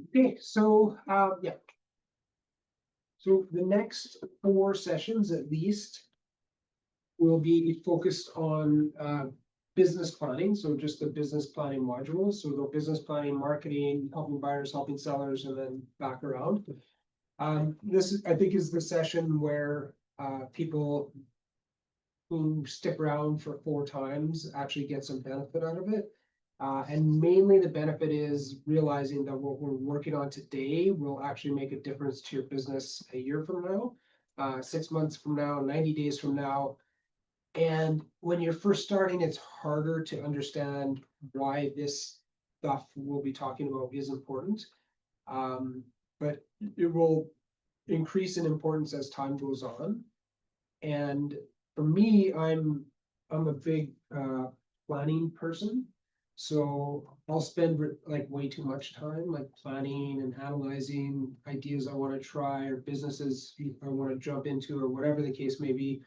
Okay, so, yeah. So the next 4 sessions at least will be focused on, business planning, so just the business planning modules, so the business planning, marketing, helping buyers, helping sellers, and then back around. This is, I think, is the session where, people who stick around for 4 times actually get some benefit out of it. And mainly the benefit is realizing that what we're working on today will actually make a difference to your business a year from now, 6 months from now, 90 days from now. And when you're first starting, it's harder to understand why this stuff we'll be talking about is important. But it will increase in importance as time goes on. And for me, I'm a big planning person. So I'll spend like way too much time like planning and analyzing ideas I want to try or businesses I want to jump into or whatever the case may be.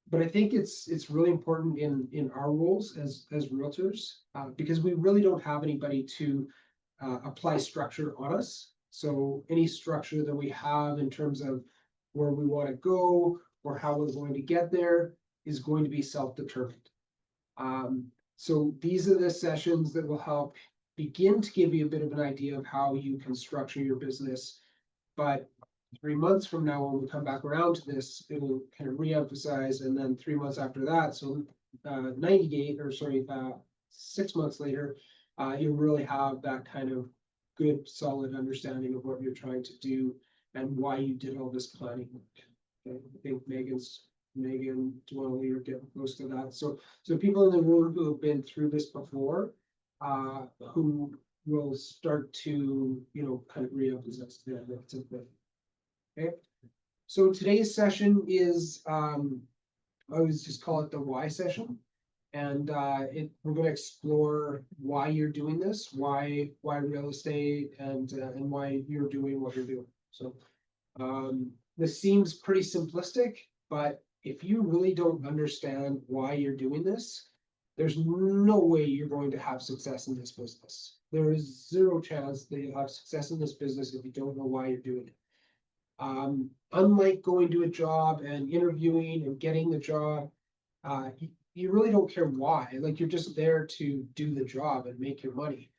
But I think it's really important in our roles as realtors, because we really don't have anybody to apply structure on us. So any structure that we have in terms of where we want to go or how we're going to get there is going to be self-determined. So these are the sessions that will help begin to give you a bit of an idea of how you can structure your business. But 3 months from now, when we come back around to this, it'll kind of reemphasize, and then 3 months after that, so 90 days, or sorry, 6 months later, you'll really have that kind of good, solid understanding of what you're trying to do and why you did all this planning. Okay. I think Megan, do you want to leave or get close to that? So people in the room who have been through this before, who will start to, kind of reemphasize that. Okay, so today's session is, I always just call it the why session. And we're going to explore why you're doing this, why real estate, and why you're doing what you're doing. So this seems pretty simplistic, but if you really don't understand why you're doing this, there's no way you're going to have success in this business. There is zero chance that you'll have success in this business if you don't know why you're doing it. Unlike going to a job and interviewing and getting the job, you really don't care why. Like, you're just there to do the job and make your money.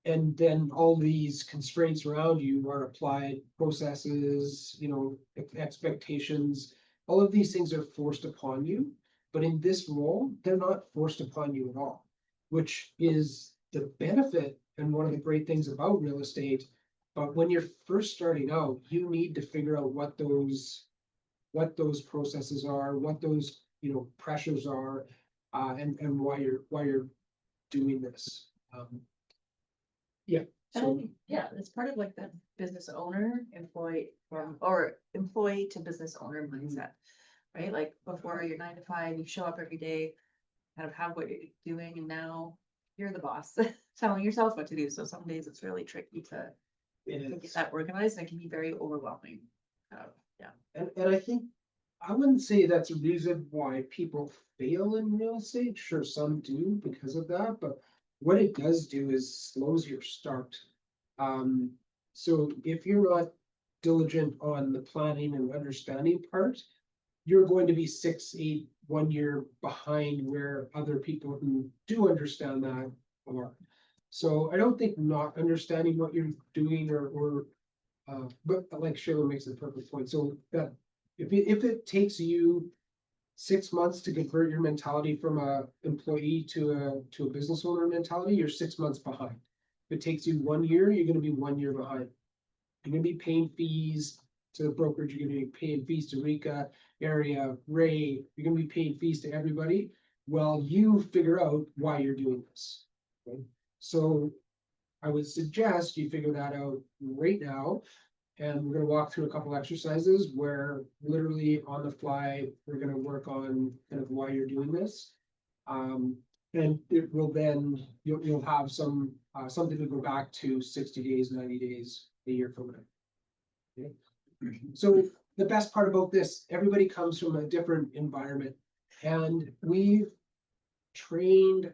And then all these constraints around you are applied processes, expectations. All of these things are forced upon you. But in this role, they're not forced upon you at all, which is the benefit and one of the great things about real estate. But when you're first starting out, you need to figure out what those processes are, what those pressures are, and why you're doing this. Yeah. So it's part of like the business owner or employee to business owner mindset, right? Like before you're 9 to 5, you show up every day, kind of have what you're doing, and now you're the boss telling yourself what to do. So some days it's really tricky to get that organized, and it can be very overwhelming. And I think I wouldn't say that's a reason why people fail in real estate. Sure, some do because of that, but what it does do is slows your start. So if you're not diligent on the planning and understanding part, you're going to be 6, 8, 1 year behind where other people who do understand that are. So I don't think not understanding what you're doing but like Shayla makes the perfect point. So that if it takes you 6 months to convert your mentality from a employee to a business owner mentality, you're 6 months behind. If it takes you 1 year, you're going to be 1 year behind. You're going to be paying fees to the brokerage. You're going to be paying fees to Rika, Area, Ray. You're going to be paying fees to everybody. Well, you figure out why you're doing this. Okay? So I would suggest you figure that out right now. And we're going to walk through a couple exercises where literally on the fly, we're going to work on kind of why you're doing this. And it will then, you'll have something to go back to 60 days, 90 days, a year from now. Okay. So the best part about this, everybody comes from a different environment. And we've trained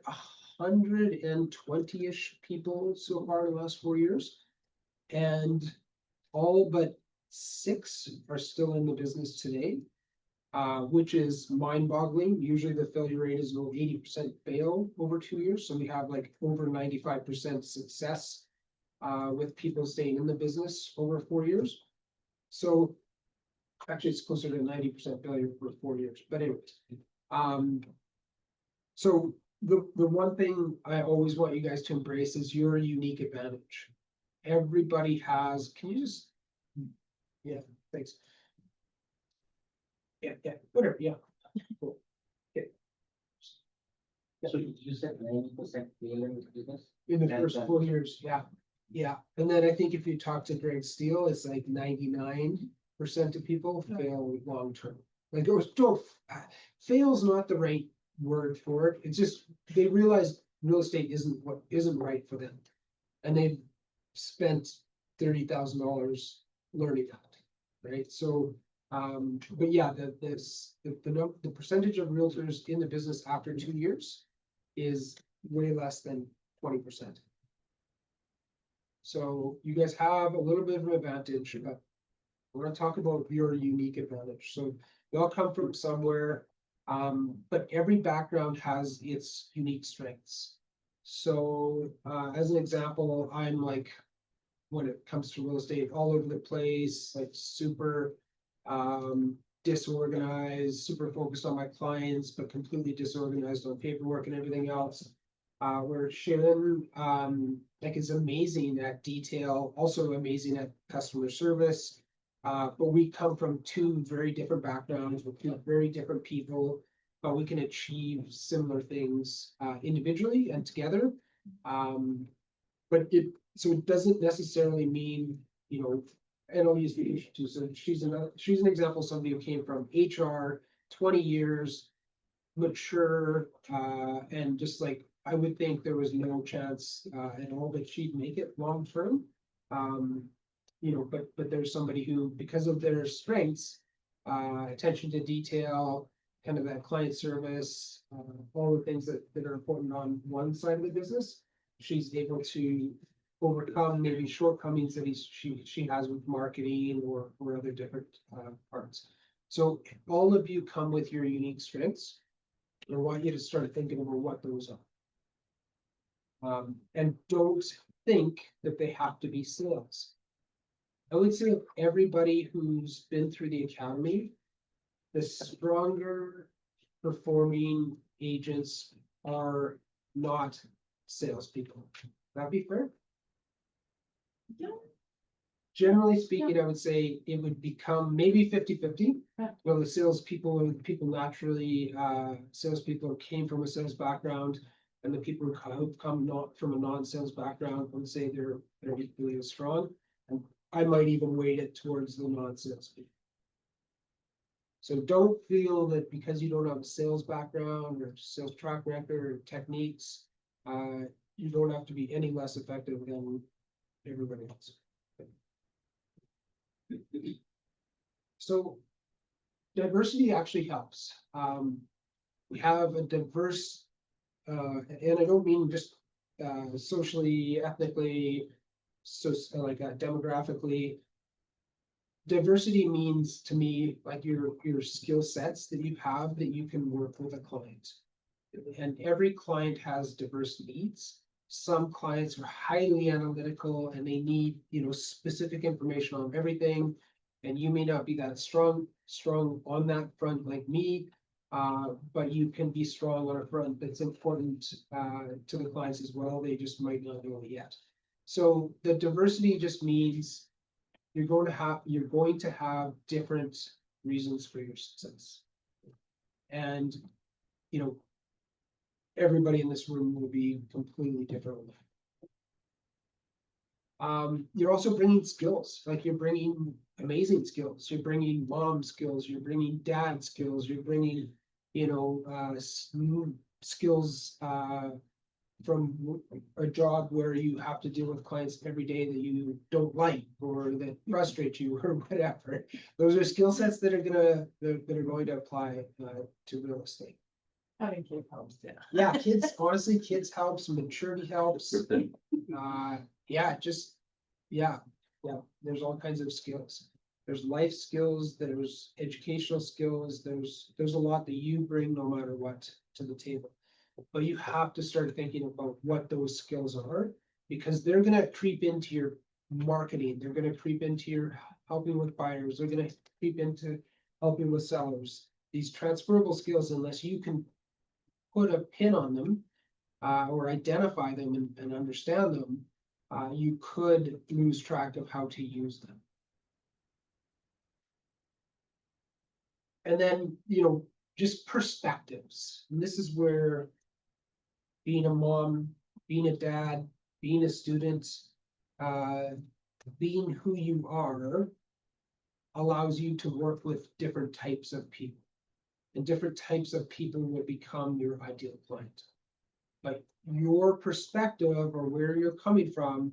120-ish people so far in the last 4 years. And all but 6 are still in the business today. Which is mind-boggling. Usually the failure rate is about 80% fail over 2 years, so we have like over 95% success with people staying in the business over 4 years. So actually, it's closer to 90% failure for 4 years, but anyways. So the one thing I always want you guys to embrace is your unique advantage. Everybody has, can you just, yeah, thanks. Yeah, whatever, yeah. Cool. So you said 90% fail in business? In the And first then- 4 years, yeah, yeah. And then I think if you talk to Greg Steele, it's like 99% of people fail long term. Like, it was, don't, fail's not the right word for it. It's just, they realize real estate isn't right for them. And they've spent $30,000 learning that, right? So, but yeah, the percentage of realtors in the business after 2 years is way less than 20%. So you guys have a little bit of an advantage, but we're gonna talk about your unique advantage. So they all come from somewhere, but every background has its unique strengths. So, as an example, I'm like, when it comes to real estate, all over the place, like super disorganized, super focused on my clients, but completely disorganized on paperwork and everything else. Where Shannon, like, is amazing at detail, also amazing at customer service. But we come from 2 very different backgrounds with 2 very different people, but we can achieve similar things individually and together. But so it doesn't necessarily mean, you know, and I'll use the issue too. So she's an example of somebody who came from HR, 20 years, mature, and just like, I would think there was no chance at all that she'd make it long term. You know, but there's somebody who, because of their strengths, attention to detail, kind of that client service, all the things that are important on one side of the business, she's able to overcome maybe shortcomings that she has with marketing or other different parts. So all of you come with your unique strengths. I want you to start thinking about what those are. And don't think that they have to be sales. I would say everybody who's been through the academy, the stronger performing agents are not salespeople. That'd be fair? Yeah. Generally speaking, I would say it would become maybe 50-50. Yeah. Well, the salespeople naturally, salespeople came from a sales background, and the people who come not from a non-sales background, I would say they're equally as strong. And I might even weight it towards the non-sales people. So don't feel that because you don't have a sales background or sales track record or techniques, you don't have to be any less effective than everybody else. So diversity actually helps. We have a diverse, and I don't mean just socially, ethnically, so like demographically. Diversity means to me like your skill sets that you have that you can work with a client. And every client has diverse needs. Some clients are highly analytical and they need, you know, specific information on everything. And you may not be that strong on that front like me, but you can be strong on a front that's important to the clients as well. They just might not know it yet. So the diversity just means you're going to have different reasons for your success. And, you know, everybody in this room will be completely different. You're also bringing skills, like you're bringing amazing skills. You're bringing mom skills, you're bringing dad skills, you're bringing, you know, skills from a job where you have to deal with clients every day that you don't like or that frustrate you or whatever. Those are skill sets that are going to apply to real estate. Having kids helps, yeah. Yeah, kids, honestly, kids helps, maturity helps. Yeah, just, yeah, there's all kinds of skills. There's life skills, there's educational skills, there's a lot that you bring no matter what to the table. But you have to start thinking about what those skills are, because they're gonna creep into your marketing, they're gonna creep into your helping with buyers, they're gonna creep into helping with sellers. These transferable skills, unless you can put a pin on them, or identify them and understand them, you could lose track of how to use them. And then, just perspectives. And this is where being a mom, being a dad, being a student, being who you are allows you to work with different types of people. And different types of people will become your ideal client. But your perspective or where you're coming from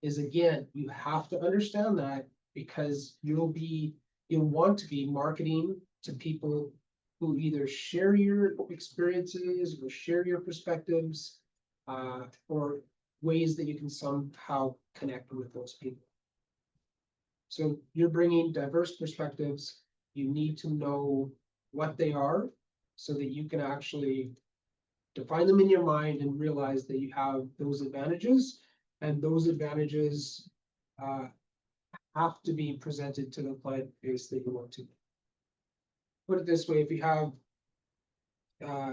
is, again, you have to understand that, because you'll want to be marketing to people who either share your experiences or share your perspectives, or ways that you can somehow connect with those people. So you're bringing diverse perspectives. You need to know what they are so that you can actually define them in your mind and realize that you have those advantages, and those advantages have to be presented to the client base that you want to. Put it this way, if you have,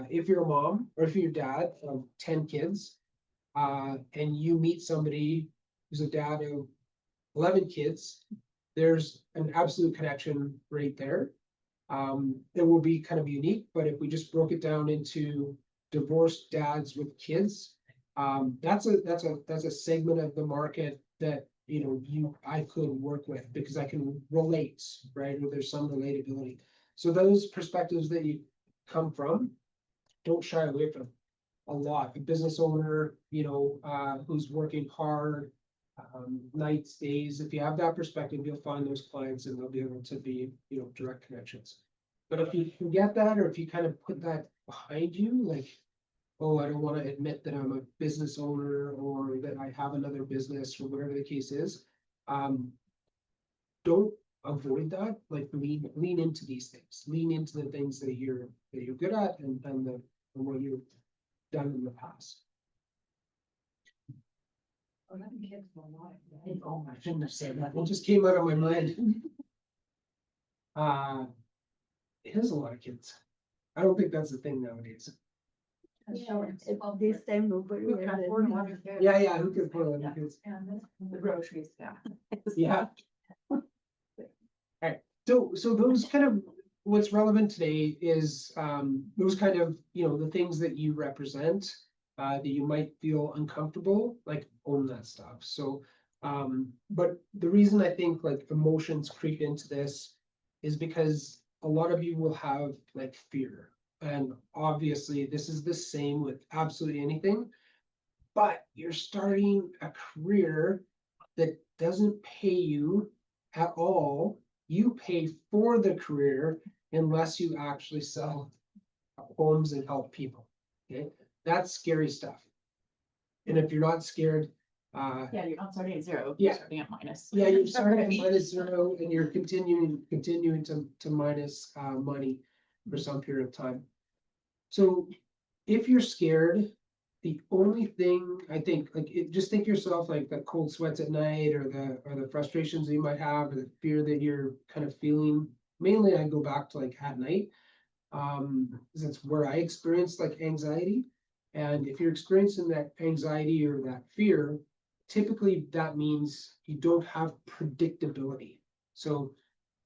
if you're a mom or if you're a dad of 10 kids, and you meet somebody who's a dad of 11 kids, there's an absolute connection right there. It will be kind of unique, but if we just broke it down into divorced dads with kids, that's a segment of the market that I could work with, because I can relate, right? Or there's some relatability. So those perspectives that you come from, don't shy away from a lot. A business owner, who's working hard, nights, days. If you have that perspective, you'll find those clients and they'll be able to be, direct connections. But if you forget that, or if you kind of put that behind you, like, oh, I don't want to admit that I'm a business owner or that I have another business or whatever the case is, don't avoid that. Like, lean into these things. Lean into the things that you're good at, and what you've done in the past. Oh, I shouldn't have said that. It just came out of my mind. It is a lot of kids. I don't think that's the thing nowadays. This time nobody. Who can afford one? Yeah, who can afford 11 kids? The groceries, yeah. Yeah. Alright, so those kind of, what's relevant today is those kind of, the things that you represent, that you might feel uncomfortable, like, own that stuff. So, but the reason I think like emotions creep into this is because a lot of you will have like fear. And obviously this is the same with absolutely anything, but you're starting a career that doesn't pay you at all. You pay for the career unless you actually sell homes and help people. Okay, that's scary stuff. And if you're not scared, Yeah, you're not starting at zero. Yeah. You're starting at minus. yeah, you're starting at -0 and you're continuing to minus money for some period of time. So if you're scared, the only thing I think, like, just think yourself like the cold sweats at night, or the frustrations that you might have, or the fear that you're kind of feeling. Mainly I go back to like at night, because that's where I experienced like anxiety. And if you're experiencing that anxiety or that fear, typically that means you don't have predictability. So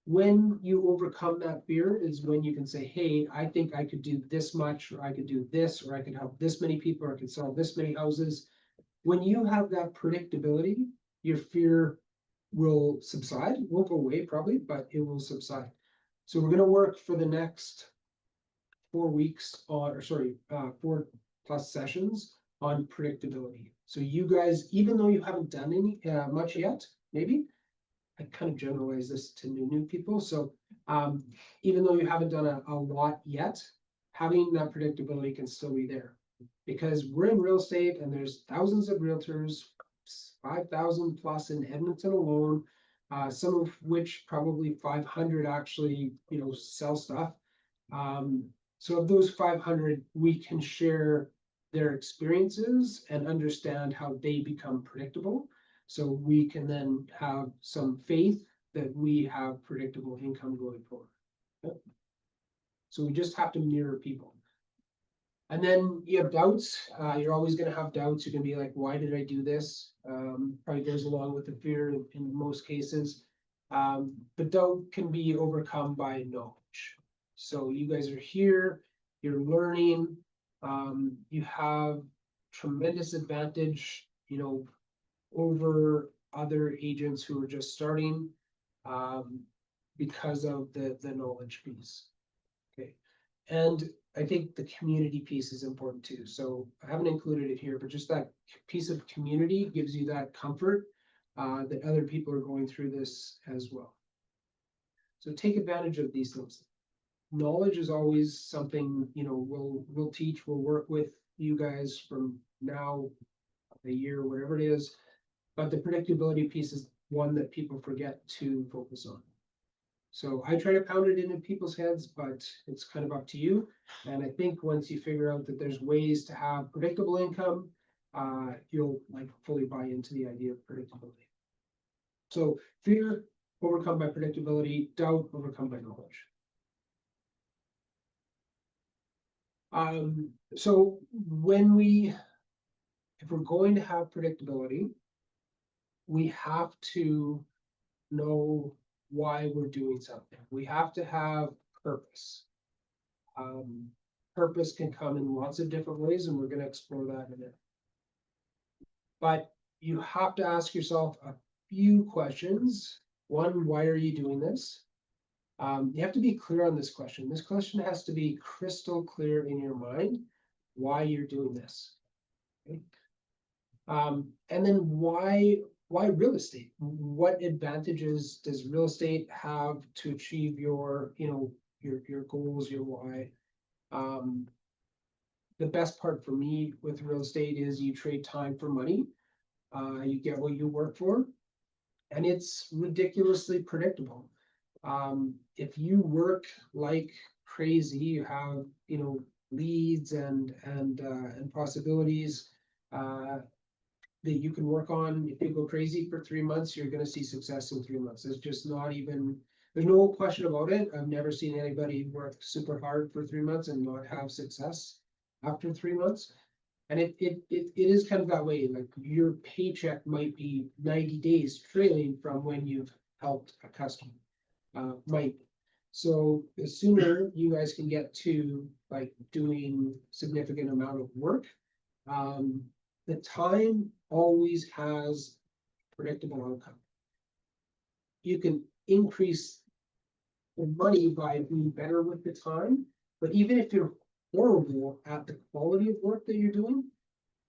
when you overcome that fear is when you can say, hey, I think I could do this much, or I could do this, or I could help this many people, or I could sell this many houses. When you have that predictability, your fear will subside. It won't go away probably, but it will subside. So we're going to work for the next 4 weeks on, 4+ sessions on predictability. So you guys, even though you haven't done any much yet, maybe I kind of generalize this to new people. So even though you haven't done a lot yet, having that predictability can still be there. Because we're in real estate and there's thousands of realtors, 5,000 plus in Edmonton alone. Some of which probably 500 actually, sell stuff. So of those 500, we can share their experiences and understand how they become predictable. So we can then have some faith that we have predictable income going forward. Yep. So we just have to mirror people. And then you have doubts. You're always going to have doubts. You're going to be like, why did I do this? Probably goes along with the fear in most cases. But doubt can be overcome by knowledge. So you guys are here, you're learning, you have tremendous advantage, over other agents who are just starting, because of the knowledge piece. Okay, and I think the community piece is important too. So I haven't included it here, but just that piece of community gives you that comfort, that other people are going through this as well. So take advantage of these things. Knowledge is always something, we'll teach, we'll work with you guys from now, a year, whatever it is. But the predictability piece is one that people forget to focus on. So I try to pound it into people's heads, but it's kind of up to you. And I think once you figure out that there's ways to have predictable income, you'll fully buy into the idea of predictability. So fear overcome by predictability, doubt overcome by knowledge. So if we're going to have predictability, we have to know why we're doing something. We have to have purpose. Purpose can come in lots of different ways, and we're going to explore that in a minute. But you have to ask yourself a few questions. One, why are you doing this? You have to be clear on this question. This question has to be crystal clear in your mind why you're doing this. Okay? And then why real estate? What advantages does real estate have to achieve your goals, your why? The best part for me with real estate is you trade time for money. You get what you work for, and it's ridiculously predictable. If you work like crazy, you have leads and possibilities that you can work on. If you go crazy for 3 months, you're going to see success in 3 months. It's just not even, there's no question about it. I've never seen anybody work super hard for 3 months and not have success after 3 months. And it is kind of that way. Like your paycheck might be 90 days trailing from when you've helped a customer. Might. So the sooner you guys can get to doing significant amount of work, the time always has predictable outcome. You can increase the money by being better with the time, but even if you're horrible at the quality of work that you're doing,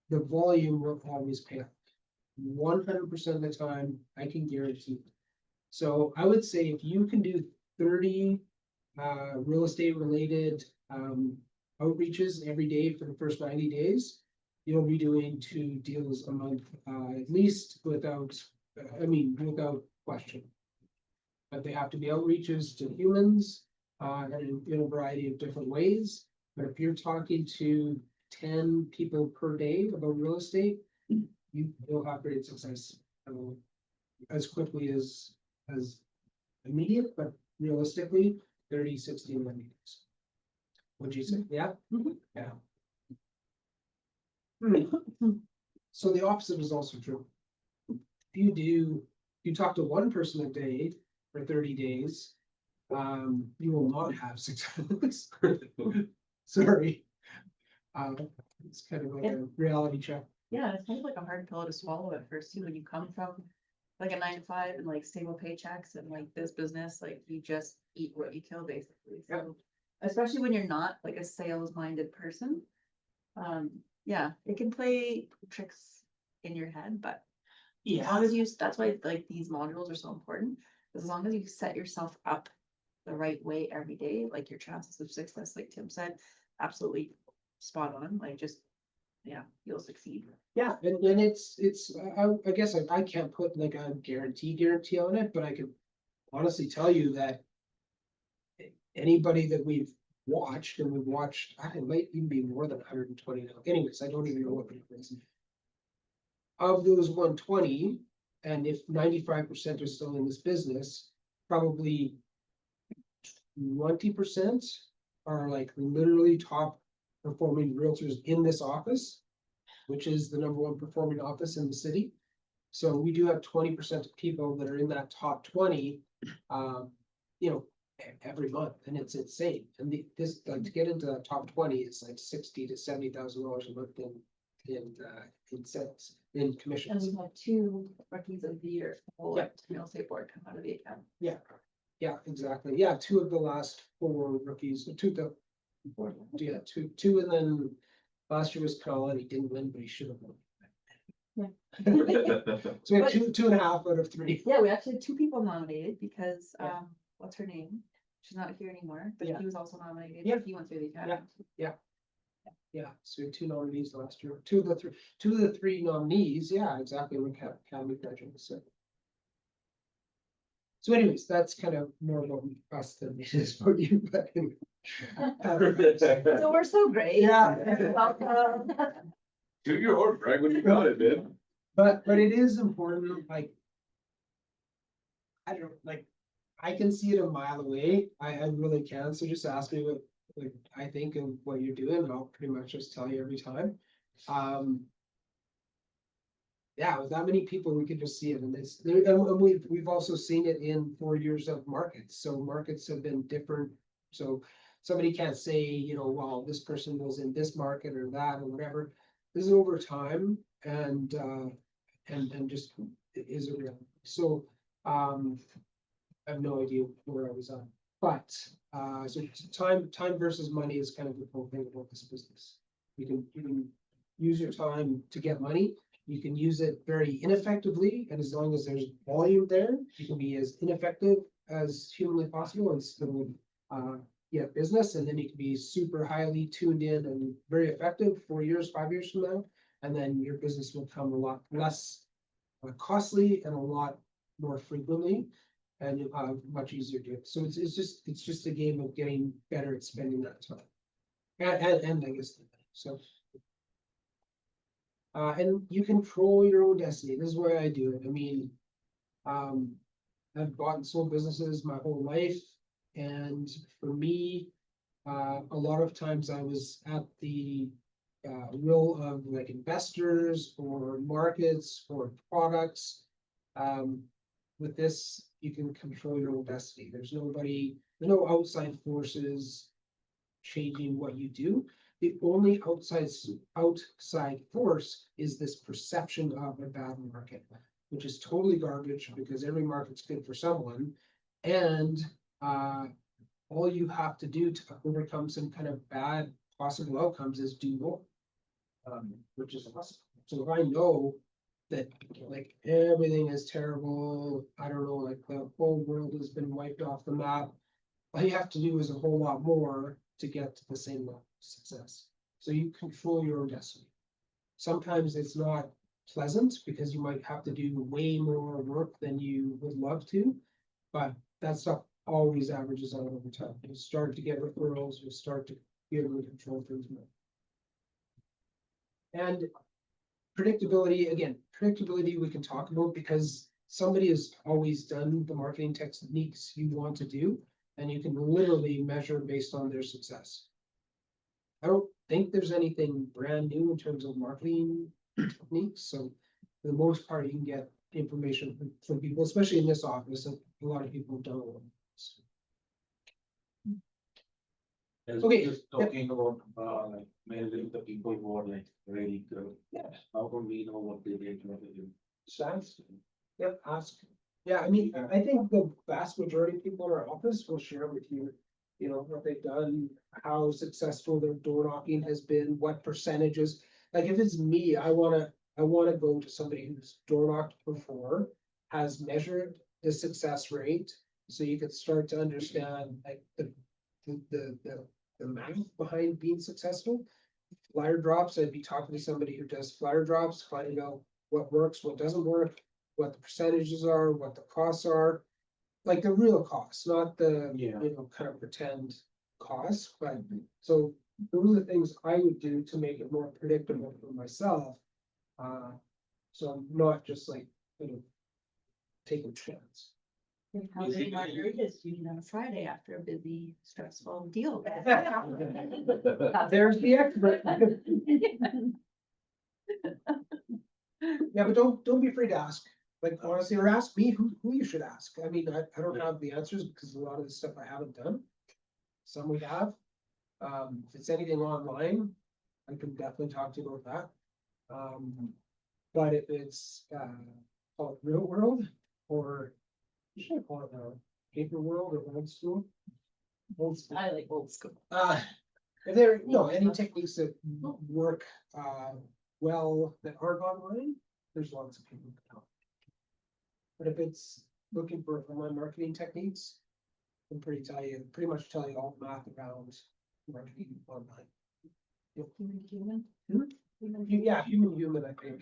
the volume will always pay off. 100% of the time, I can guarantee it. So I would say if you can do 30 real estate related outreaches every day for the first 90 days, you'll be doing 2 deals a month, at least without question. But they have to be outreaches to humans and in a variety of different ways. But if you're talking to 10 people per day about real estate, you'll have great success as quickly as immediate, but realistically, 30, 60, and 90 days. What'd you say? Yeah? Yeah. So the opposite is also true. If you talk to one person a day for 30 days, you will not have success. Sorry. It's kind of like a reality check. Yeah, it's kind of like a hard pill to swallow at first too, when you come from a 9 to 5 and stable paychecks and this business, you just eat what you kill basically. So especially when you're not a sales minded person, yeah, it can play tricks in your head, but as long as that's why these modules are so important. As long as you set yourself up the right way every day, your chances of success, like Tim said, absolutely spot on, like just, yeah, you'll succeed. Yeah, and it's, I guess I can't put like a guarantee on it, but I can honestly tell you that. Anybody that we've watched, and we've watched, it might even be more than 120 now, anyways, I don't even know what the number is. Of those 120, and if 95% are still in this business, probably 20% are like literally top performing realtors in this office, which is the number one performing office in the city. So we do have 20% of people that are in that top 20, you know, every month, and it's insane. And this, like, to get into the top 20, it's like $60,000 to $70,000 a month in sales, in And commissions. we had 2 rookies of the year, whole Yeah. real estate board come out of the account. Yeah, exactly. Yeah, 2 of the last 4 rookies, two, and then last year was Carl, and he didn't win, but he should have won. So we had two and a half out of 3. Yeah, we actually had 2 people nominated because, Yeah. what's her name? She's not here anymore, but Yeah. he was also nominated. Yeah. He went through the academy. Yeah, so we had 2 nominees last year. Two of the three nominees, yeah, exactly, were academy graduates, so. So anyways, that's kind of more about us than it is about you, but anyway. So we're so great. Yeah. Welcome. Do your horn, Greg, when you got it, man. But it is important, like. I don't, like, I can see it a mile away, I really can, so just ask me what, like, I think of what you're doing, and I'll pretty much just tell you every time. Yeah, with that many people, we could just see it, and and we've also seen it in 4 years of markets, so markets have been different. So somebody can't say, you know, well, this person was in this market or that or whatever. This is over time, and just is it real? So, I have no idea where I was on, but, so time versus money is kind of the whole thing about this business. You can use your time to get money. You can use it very ineffectively, and as long as there's volume there, you can be as ineffective as humanly possible and still, get business, and then you can be super highly tuned in and very effective 4 years, 5 years from now, and then your business will come a lot less costly and a lot more frequently, and you'll have much easier to do it. So it's just a game of getting better at spending that time. And I guess, so. And you control your own destiny. This is where I do it. I mean, I've bought and sold businesses my whole life. And for me, a lot of times I was at the will of like investors or markets or products. With this, you can control your own destiny. There's no outside forces changing what you do. The only outside force is this perception of a bad market, which is totally garbage because every market's good for someone. And all you have to do to overcome some kind of bad possible outcomes is do more, which is awesome. So if I know that like everything is terrible, I don't know, like the whole world has been wiped off the map, all you have to do is a whole lot more to get to the same level of success. So you control your own destiny. Sometimes it's not pleasant because you might have to do way more work than you would love to, but that stuff always averages out over time. You start to get referrals, you start to be able to control things more. And predictability we can talk about because somebody has always done the marketing techniques you want to do, and you can literally measure based on their success. I don't think there's anything brand new in terms of marketing techniques, so for the most part, you can get information from people, especially in this office, that a lot of people don't. Okay. Just talking about, like, maybe the people who are like really good. Yeah. How can we know what they did, what they do? Stats? Yep, ask. Yeah, I mean, I think the vast majority of people in our office will share with you, you know, what they've done, how successful their door knocking has been, what percentages. Like if it's me, I wanna go to somebody who's door knocked before, has measured the success rate, so you could start to understand like the the math behind being successful. Flyer drops, I'd be talking to somebody who does flyer drops, finding out what works, what doesn't work, what the percentages are, what the costs are. Like the real costs, not the, Yeah. you know, kind of pretend costs, but so those are the things I would do to make it more predictable for myself. So I'm not just like, you know, taking a chance. How many margaritas do you need on a Friday after a busy, stressful deal? There's the expert. Yeah, but don't be afraid to ask. Like honestly, or ask me who you should ask. I mean, I don't have the answers because a lot of the stuff I haven't done. Some we have. If it's anything online, I can definitely talk to you about that. But if it's call it real world or what should I call it now? Paper world or old school? Old school. I like old school. If there, no, any techniques that work well that aren't online, there's lots of people that help. But if it's looking for online marketing techniques, I can pretty much tell you all the math around marketing online. Human to human. Hmm? Human to Yeah, human, I think.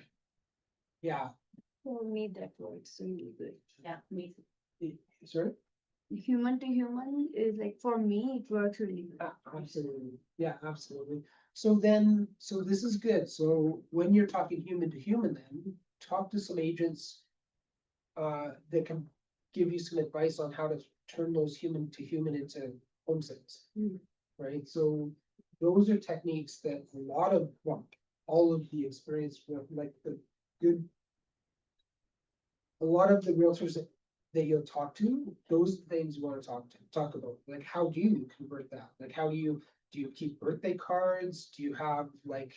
Yeah, For me, that works really good. Yeah, me. sorry? Human to human is like, for me, it works really good. Absolutely, yeah, absolutely. So then, so this is good, so when you're talking human to human, then talk to some agents. That can give you some advice on how to turn those human to human into home sales. Mm. Right, so those are techniques that a lot of, well, all of the experience with like the good. A lot of the realtors that you'll talk to, those are the things you wanna talk about, like, how do you convert that? Like, how do you keep birthday cards? Do you have like?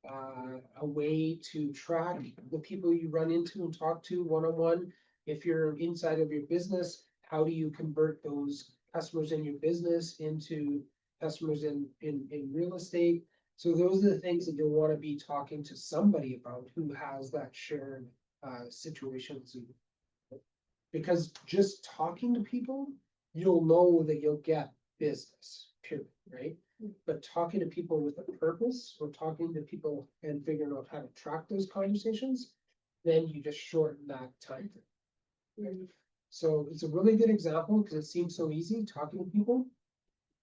A way to track the people you run into and talk to one-on-one? If you're inside of your business, how do you convert those customers in your business into customers in real estate? So those are the things that you'll wanna be talking to somebody about who has that shared situations. Because just talking to people, you'll know that you'll get business, period, right? But talking to people with a purpose, or talking to people and figuring out how to track those conversations, then you just shorten that time frame. So it's a really good example because it seems so easy talking to people.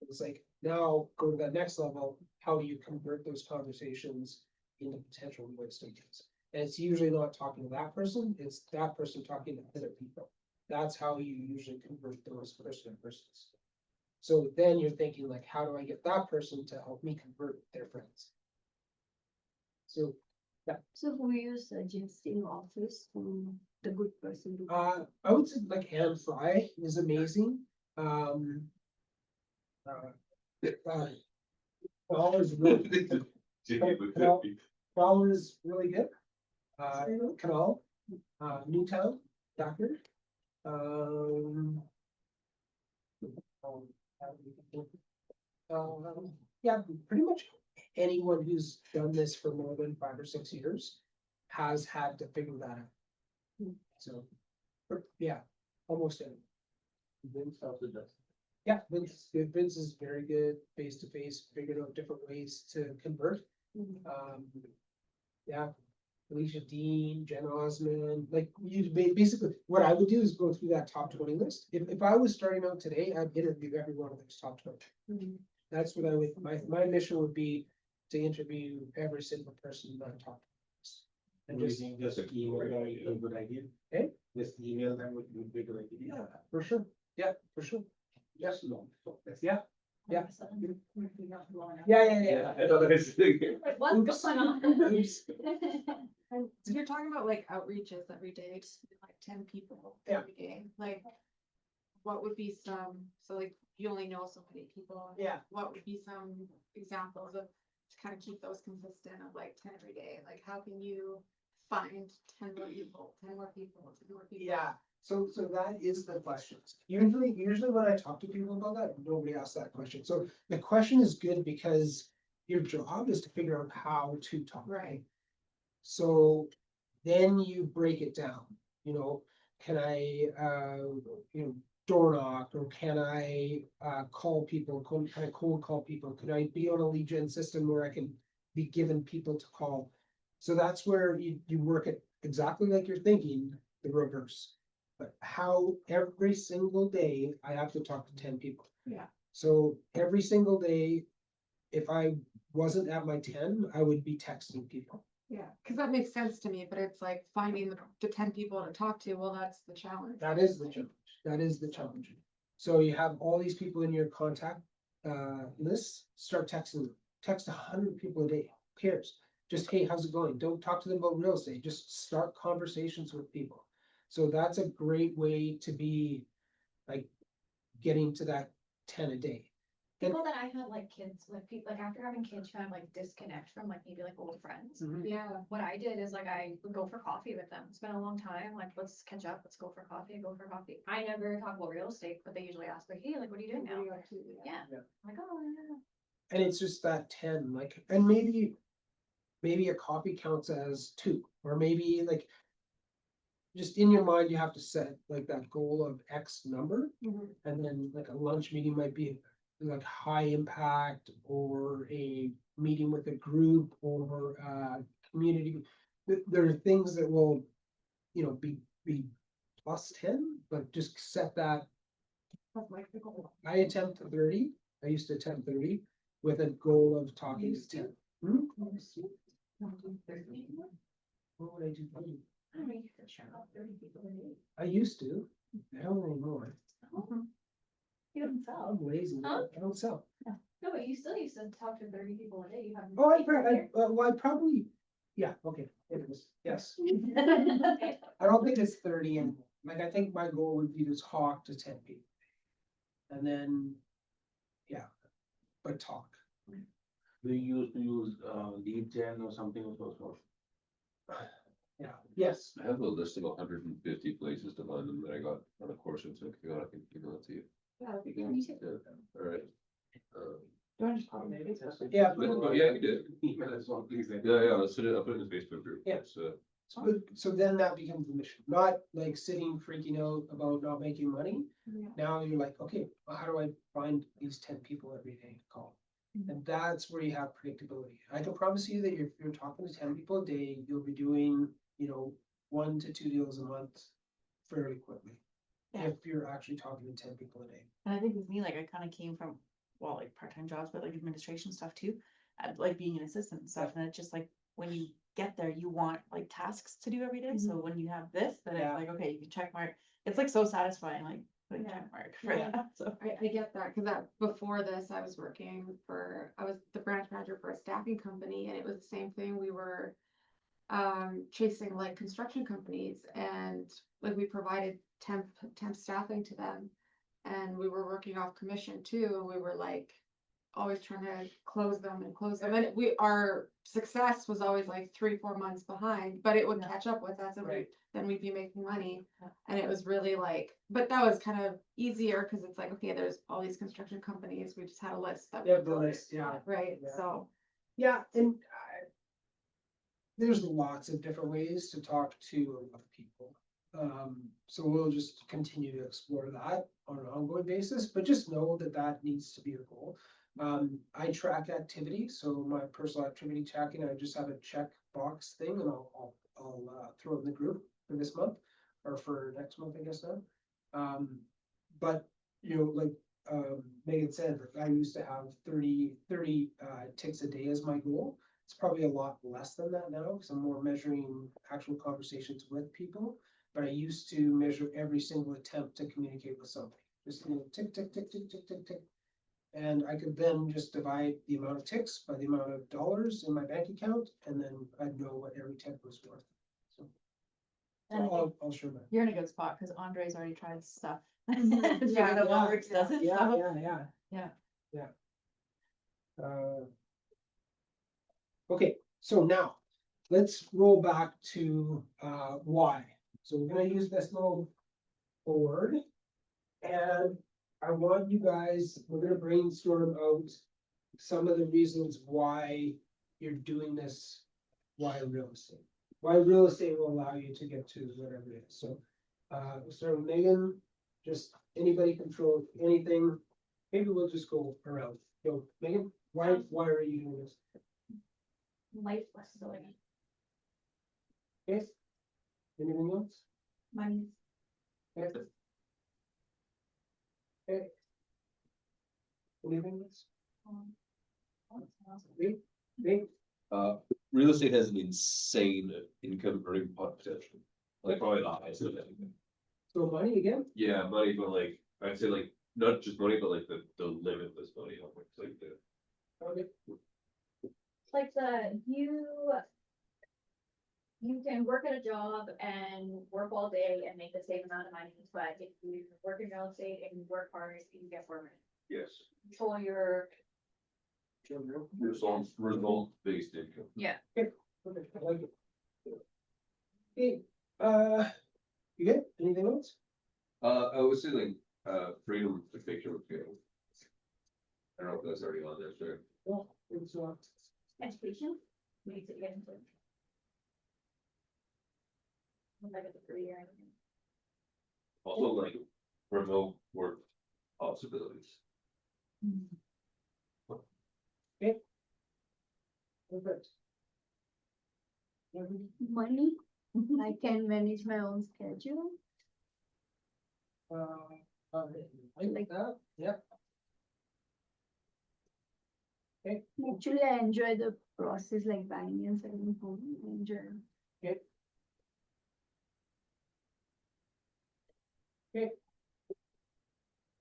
It's like, now go to that next level, how do you convert those conversations into potential real estate deals? And it's usually not talking to that person, it's that person talking to other people. That's how you usually convert those person to persons. So then you're thinking like, how do I get that person to help me convert their friends? So, So who you suggest in office, the good person to? I would say like Anne Fry is amazing. Paul is really, Paul is really good. Canal, Newtown, Doctor. Yeah, pretty much anyone who's done this for more than 5 or 6 years has had to figure that out. So, yeah, almost any. Vince also does. Yeah, Vince is very good face to face, figured out different ways to convert. Yeah, Alicia Dean, Jen Osmond, like you basically, what I would do is go through that top 20 list. If I was starting out today, I'd interview every one of those top 20. That's what I would, my mission would be to interview every single person in that top. And Do you just, think just email them would be a good idea? Eh? Just email them would be a good idea. yeah, for sure. Yeah, for sure. Just long. Yeah. Yeah. Yeah. I thought I was thinking. What's going on? Oops. And you're talking about like outreaches every day, just like 10 people Yeah. every day, like. What would be some, so like you only know so many people. Yeah. What would be some examples of to kind of keep those consistent of like 10 every day? Like how can you find 10 more people, 10 more people, 10 more people? Yeah, so that is the question. Usually when I talk to people about that, nobody asks that question. So the question is good because your job is to figure out how to talk. Right. So then you break it down, you know, can I, door knock, or can I call people, can I cold call people? Could I be on a lead gen system where I can be given people to call? So that's where you work it exactly like you're thinking, the reverse. But how every single day I have to talk to 10 people. Yeah. So every single day, if I wasn't at my 10, I would be texting people. Yeah, cause that makes sense to me, but it's like finding the 10 people to talk to, well, that's the challenge. That is the challenge. That is the challenge. So you have all these people in your contact list, start texting them. Text 100 people a day. Who cares? Just, hey, how's it going? Don't talk to them about real estate. Just start conversations with people. So that's a great way to be like getting to that 10 a day. People that I had like kids with people, like after having kids, kind of like disconnect from like maybe like old friends. Yeah, What I did is like I would go for coffee with them. It's been a long time. Like, let's catch up. Let's go for coffee. Go for coffee. I never talk about real estate, but they usually ask like, "Hey, like, what are you doing now?" Yeah. Yeah. I'm like, oh yeah. And it's just that 10, like, and maybe a coffee counts as 2, or maybe like, just in your mind, you have to set like that goal of X number. Mhm. And then like a lunch meeting might be like high impact, or a meeting with a group, or community. There are things that will, be plus 10, but just set that. That's like the goal. I attempt 30. I used to attempt 30 with a goal of talking to 10. Hmm? What would I do? I don't know, you could share about 30 people a day. I used to. I don't anymore. You don't sell. I'm lazy. Huh? I don't sell. No, but you still used to talk to 30 people a day. You haven't. Oh, well, I probably, yeah, okay, it was, yes. I don't think it's 30 anymore. Like, I think my goal would be to talk to 10 people. And then, yeah, but talk. Do you used to use lead gen or something of those sorts? Yeah, yes. I have a list of 150 places to find them that I got on a course I took. If you want, I can email it to you. Yeah, me too. Yeah, all right. Do I just call them maybe? Yeah, Oh, yeah, you did. Email us all, please. Yeah, I'll put it in the Facebook group. Yeah. So, so then that becomes the mission, not like sitting freaking out about not making money. Yeah. Now you're like, okay, well, how do I find these 10 people every day to call? And that's where you have predictability. I can promise you that if you're talking to 10 people a day, you'll be doing, 1 to 2 deals a month fairly quickly. Yeah. If you're actually talking to 10 people a day. And I think with me, like, I kind of came from, well, like part-time jobs, but like administration stuff too, like being an assistant and stuff, and it's just like, when you get there, you want like tasks to do every day, so when you have this, then Yeah. it's like, okay, you can check mark, it's like so satisfying, like, putting Yeah. check mark for Yeah. that, so. I get that, cause before this, I was the branch manager for a staffing company, and it was the same thing, we were chasing like construction companies, and like we provided temp staffing to them. And we were working off commission too, and we were like always trying to close them, and our success was always like 3-4 months behind, but it would Yeah. catch up with us, and Right. then we'd be making money. Yeah. And it was really like, but that was kind of easier, cause it's like, okay, there's all these construction companies, we just had a list that. we Yeah, the could- list, yeah. Right, Yeah. so, Yeah, and there's lots of different ways to talk to a lot of people. So we'll just continue to explore that on an ongoing basis, but just know that that needs to be your goal. I track activity, so my personal activity tracking, I just have a check box thing, and I'll throw it in the group for this month, or for next month, I guess now. But, like, Megan said, I used to have 30 ticks a day as my goal. It's probably a lot less than that now, because I'm more measuring actual conversations with people. But I used to measure every single attempt to communicate with somebody, just tick, tick, tick, tick, tick, tick, tick. And I could then just divide the amount of ticks by the amount of dollars in my bank account, and then I'd know what every tick was worth. So And I think I'll share that. you're in a good spot, cause Andre's already tried stuff. Yeah, Figured out what works, doesn't, Yeah, so. yeah. Yeah. Yeah. Okay, so now, let's roll back to why. So we're gonna use this little board. And I want you guys, we're gonna brainstorm out some of the reasons why you're doing this, why real estate. Why real estate will allow you to get to whatever it is. So we'll start with Megan. just anybody can throw anything. Maybe we'll just go around. So Megan, why are you doing this? Life flexibility, Okay. Anything else? money. Okay. Okay. Anything else? Me? Real estate has an insane income earning potential, like probably the highest of anything. So money again? Yeah, money, but like, I'd say like, not just money, but like the limitless money, like the. Okay. Like you can work at a job and work all day and make the same amount of money, but if you work in real estate and you work hard, you can get more money. Yes. Control your, Result based income. Okay, I like it. Okay, you good? Anything else? I would say like, freedom to fiction would go. I don't know if that's already on there, sure. Well, it's education, makes it get into. Like a degree or anything. Also like remote work possibilities. perfect. Money, I can manage my own schedule. I like that, yeah. Actually, I enjoy the process like buying and selling home. I enjoy.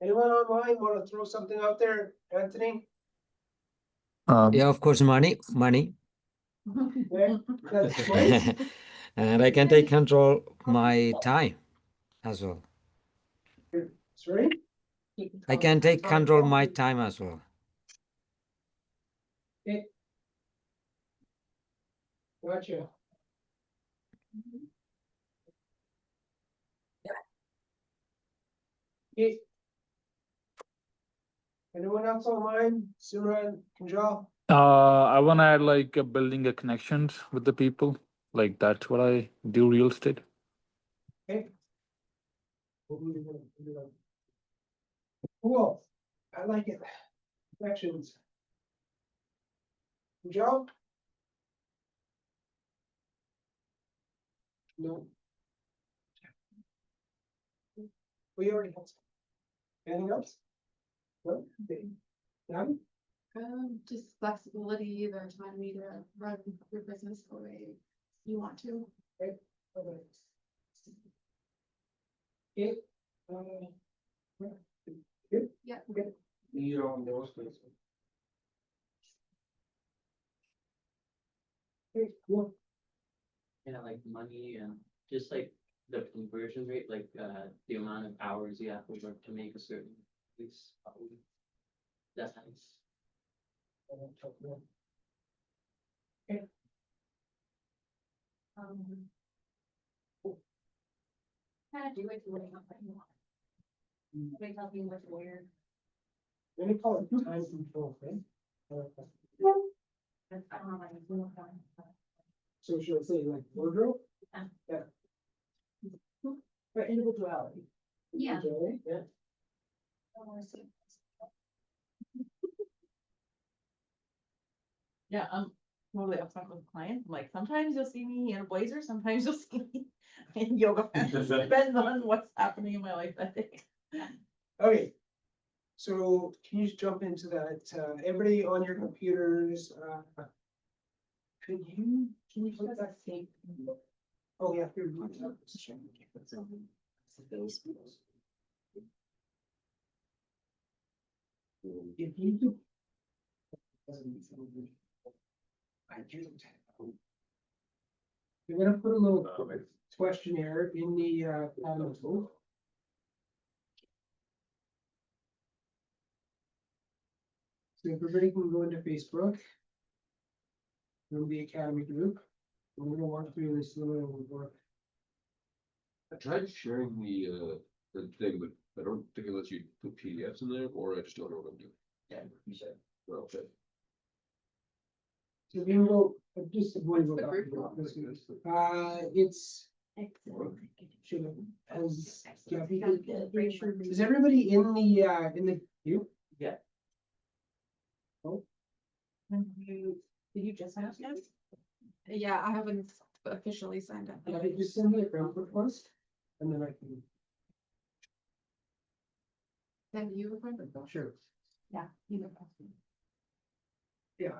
Anyone online wanna throw something out there, Anthony? Yeah, of course, money. Yeah, that's nice. And I can take control of my time as well. Sorry? I can take control of my time as well. Gotcha. Okay. Anyone else online? Simran, Kunjal? I wanna add like building a connections with the people. Like that's what I do real estate. Okay. What were you gonna do? Cool, I like it. Connections. Kunjal? No. We already have. Anything else? No? Done? Just flexibility, the autonomy to run your business the way you want to. Okay. Okay. Good? Yeah. Okay. You're on those places. Okay, cool. Yeah, like money and just like the conversion rate, like the amount of hours you have to work to make a certain piece. That's nice. Kind of do it the way you want. Nobody tells me what to wear. Let me call it time control, right? I don't know, like, So should I say like wardrobe? Yeah. Yeah. For individuality. Yeah. Individuality, yeah. I don't wanna see. Yeah, I'm totally upfront with clients. I'm like, sometimes you'll see me in a blazer, sometimes you'll see me in yoga pants. Depends on what's happening in my life that day. Okay. So can you just jump into that, everybody on your computers, can you put that thing? Oh, yeah. Here. If you do. You're gonna put a little questionnaire in the, panel. So everybody can go into Facebook. Go to the Academy group. We're gonna walk through this little work. I tried sharing the thing, but I don't think it lets you put PDFs in there, or I just don't know what I'm doing. Yeah, you said. Well, okay. So we will, just a boy. What's the group called? It's Excellent. Should have, has, Gabby, Good. is everybody in the queue? Yeah. Did you just ask us? Yeah, I haven't officially signed up. Yeah, just send me a friend request, and then I can, Then you were going to sure, Yeah. You know. yeah.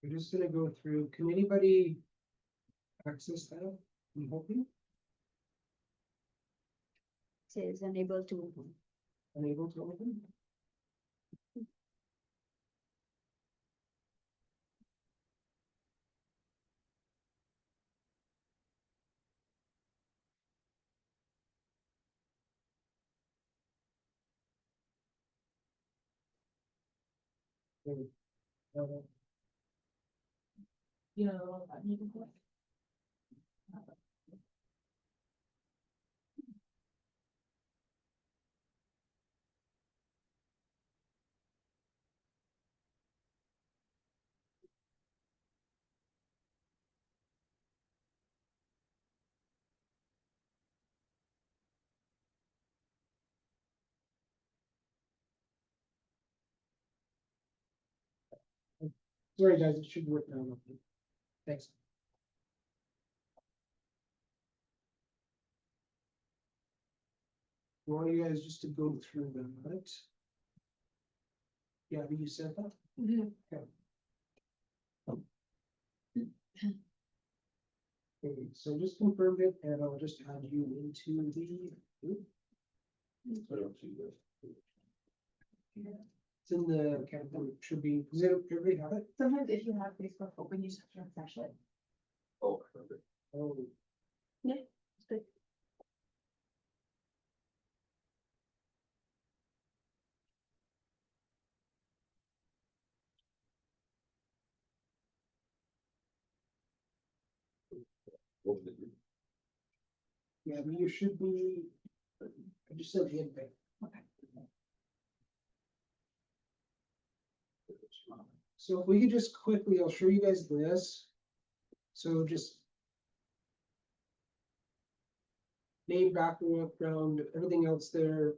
We're just gonna go through, can anybody access that? I'm hoping, Says unable to. unable to open. You know, the little button you can click. Sorry, guys, it should work now. Thanks. Want you guys just to go through them, right? Yeah, you said that? Okay. Okay, so just confirm it and I'll just add you into the group. I don't see that. It's in the category, should be, does everybody have it? Sometimes if you have Facebook open, you just have to refresh it. Oh, okay. Oh, Yeah, it's good. Open the group. yeah, but you should be, I just said the invite. So if we could just quickly, I'll show you guys this. So just name, background, everything else there.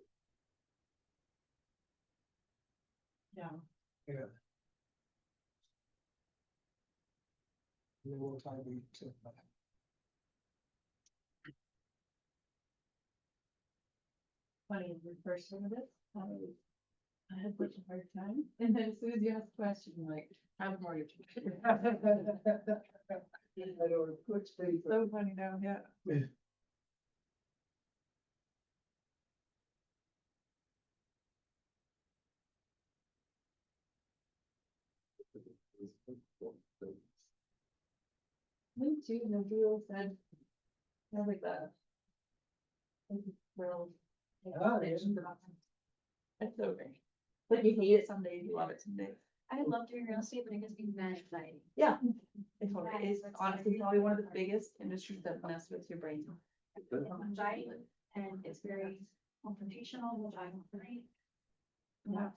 Yeah. Yeah. And then we'll time you to that. Funny, the first one of this, I had such a hard time, and then as soon as you ask a question, I'm like, have more to do. I know, it's pretty. So funny now, yeah. Me too, and the deal said, I was like that. World. Ah, yeah. It's so great. Like you hate it some days, you love it some days. I love doing real estate, but it gives me mad anxiety. Yeah. It's totally, it's honestly probably one of the biggest industries that mess with your brain. Anxiety, and it's very confrontational, which I don't like. Yeah.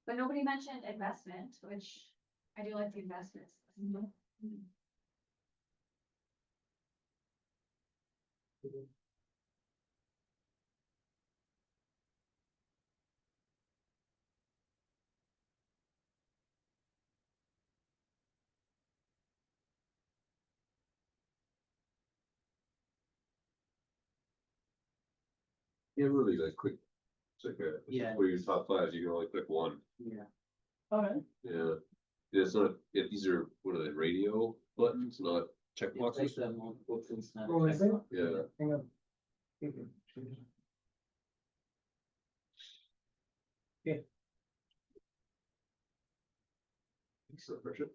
But nobody mentioned investment, which I do like the investments. Yeah, really like quick. It's like a, Yeah. where your top five, you can only click one. Yeah. Alright. Yeah. Yeah, it's not, yeah, these are, what are they, radio buttons, not It's like checkboxes? the multiple things. not Oh, is it? checkbox. Yeah. Hang on. So refresh it.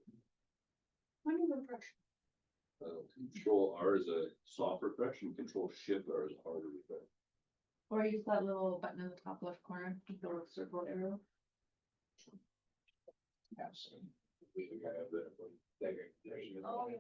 When you refresh. Control R is a soft refresh and control shift R is a harder refresh. Or use that little button in the top left corner, the little circle arrow. Absolutely. We think I have that. But there you go. Oh, yeah.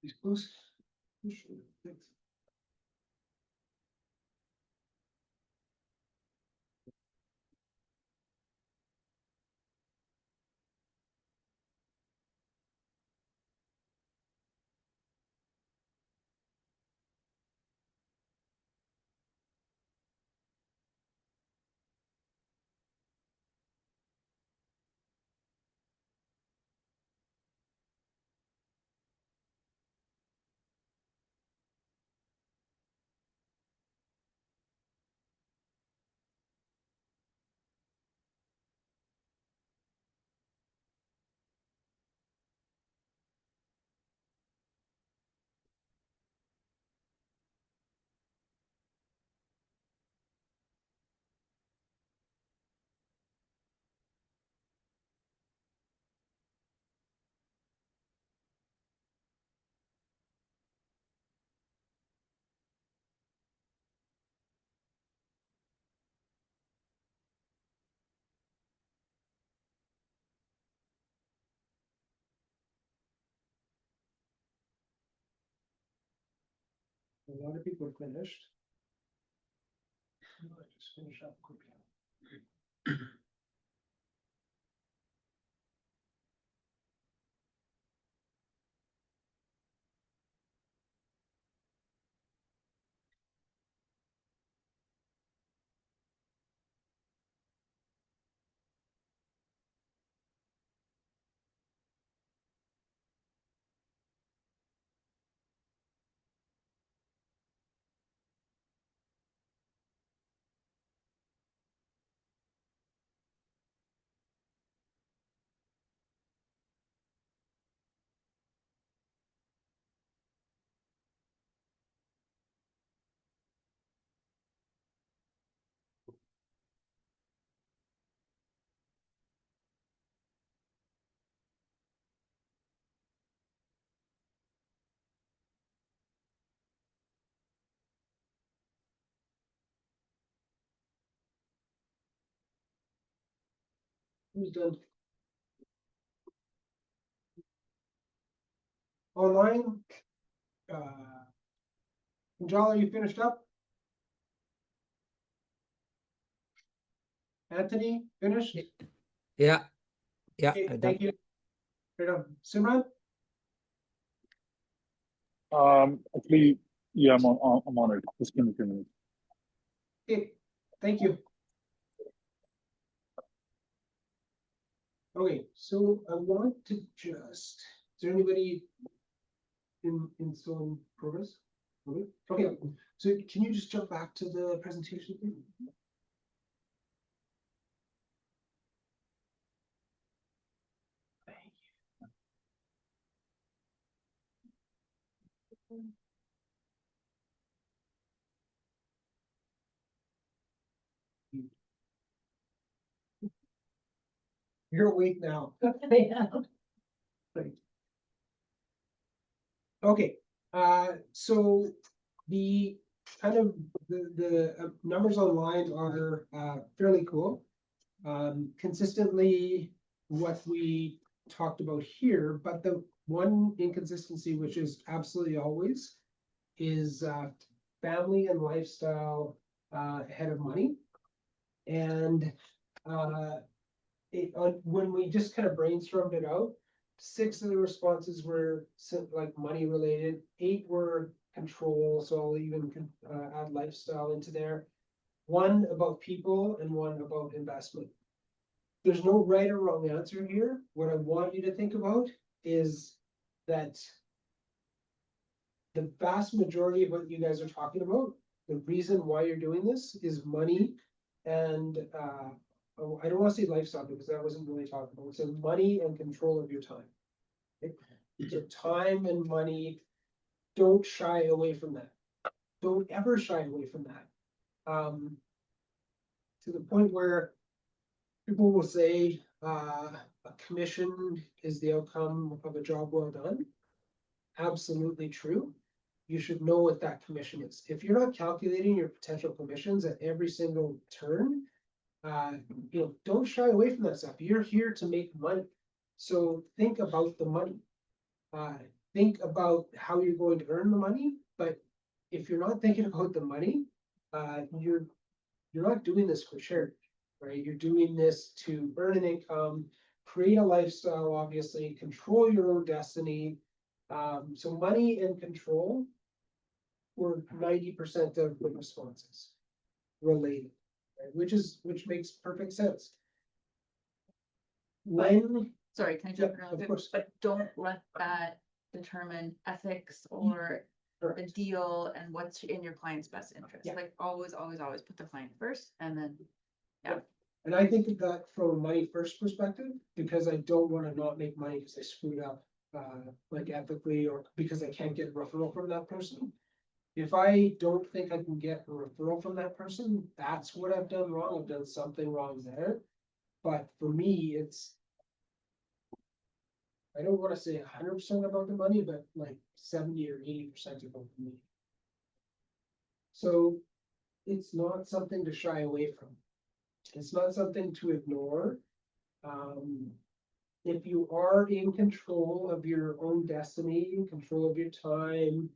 Please close. A lot of people are finished. I might just finish up quickly. Who's done? Online? Jolly, are you finished up? Anthony, finished? Yeah, yeah, Okay, I done. thank you. Right on. Simran? Actually, yeah, I'm on it. Just give me 2 minutes. Okay, thank you. Okay, so I want to just, is there anybody still in progress? Okay, so can you just jump back to the presentation, please? Thank you. You're awake now. Right. Okay, so the kind of the numbers online are fairly cool. Consistently what we talked about here, but the one inconsistency, which is absolutely always, is family and lifestyle ahead of money. And when we just kind of brainstormed it out, 6 of the responses were like money related, 8 were control, so I'll even add lifestyle into there. 1 about people and 1 about investment. There's no right or wrong answer here. What I want you to think about is that the vast majority of what you guys are talking about, the reason why you're doing this is money and I don't want to say lifestyle because that wasn't really talked about. It's money and control of your time. Your time and money, don't shy away from that. Don't ever shy away from that. To the point where people will say a commission is the outcome of a job well done. Absolutely true. You should know what that commission is. If you're not calculating your potential commissions at every single turn, don't shy away from that stuff. You're here to make money. So think about the money. think about how you're going to earn the money, but if you're not thinking about the money, you're not doing this for charity, right? You're doing this to earn an income, create a lifestyle, obviously, control your own destiny. So money and control were 90% of the responses related, right? Which makes perfect sense. When, Sorry, can I jump Yeah, around a of bit? course. But don't let that determine ethics or the correct. deal and what's in your client's best interest. Yeah. Like always put the client first and then, And I think of that from a money first perspective, because I don't wanna not make money because I screwed up, like ethically, or because I can't get a referral from that person. If I don't think I can get a referral from that person, that's what I've done wrong, I've done something wrong there. But for me, it's. I don't wanna say 100% about the money, but like 70 or 80% about the money. So it's not something to shy away from. It's not something to ignore. If you are in control of your own destiny, control of your time,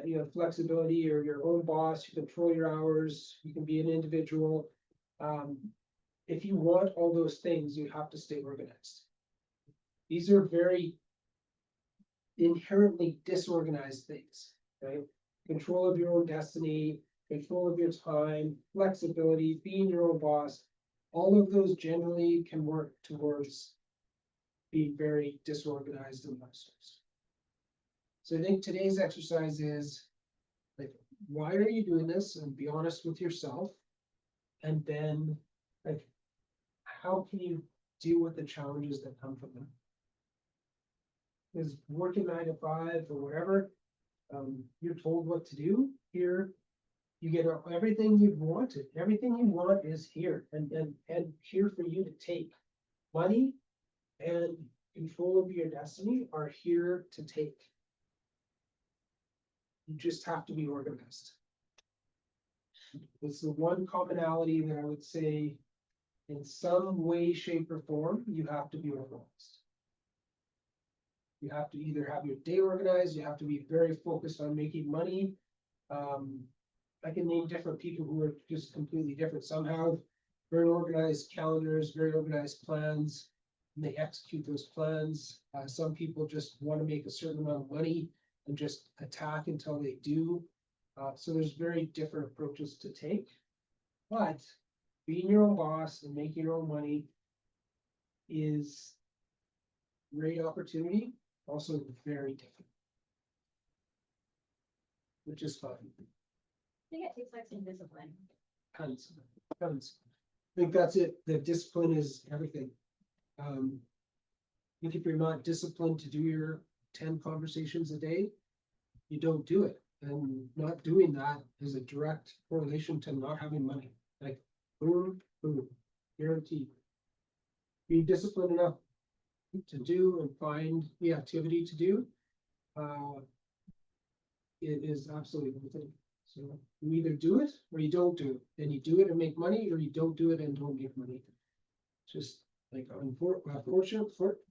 you know, flexibility, you're your own boss, you control your hours, you can be an individual. If you want all those things, you have to stay organized. These are very inherently disorganized things, right? Control of your own destiny, control of your time, flexibility, being your own boss. All of those generally can work towards being very disorganized in lifestyles. So I think today's exercise is like, why are you doing this? And be honest with yourself. And then, like, how can you deal with the challenges that come from them? Is working 9 to 5 or whatever, you're told what to do here. You get everything you've wanted. Everything you want is here and here for you to take. Money and control of your destiny are here to take. You just have to be organized. It's the one commonality that I would say, in some way, shape, or form, you have to be organized. You have to either have your day organized, you have to be very focused on making money. I can name different people who are just completely different. Some have very organized calendars, very organized plans, and they execute those plans. Some people just want to make a certain amount of money and just attack until they do. So there's very different approaches to take. But being your own boss and making your own money is great opportunity, also very different. Which is fun. I think it takes like some discipline. Tons. I think that's it. The discipline is everything. I think if you're not disciplined to do your 10 conversations a day, you don't do it. And not doing that is a direct correlation to not having money. Like, boom, boom, guaranteed. Be disciplined enough to do and find the activity to do. It is absolutely everything. So you either do it or you don't do it. And you do it and make money, or you don't do it and don't make money. Just like,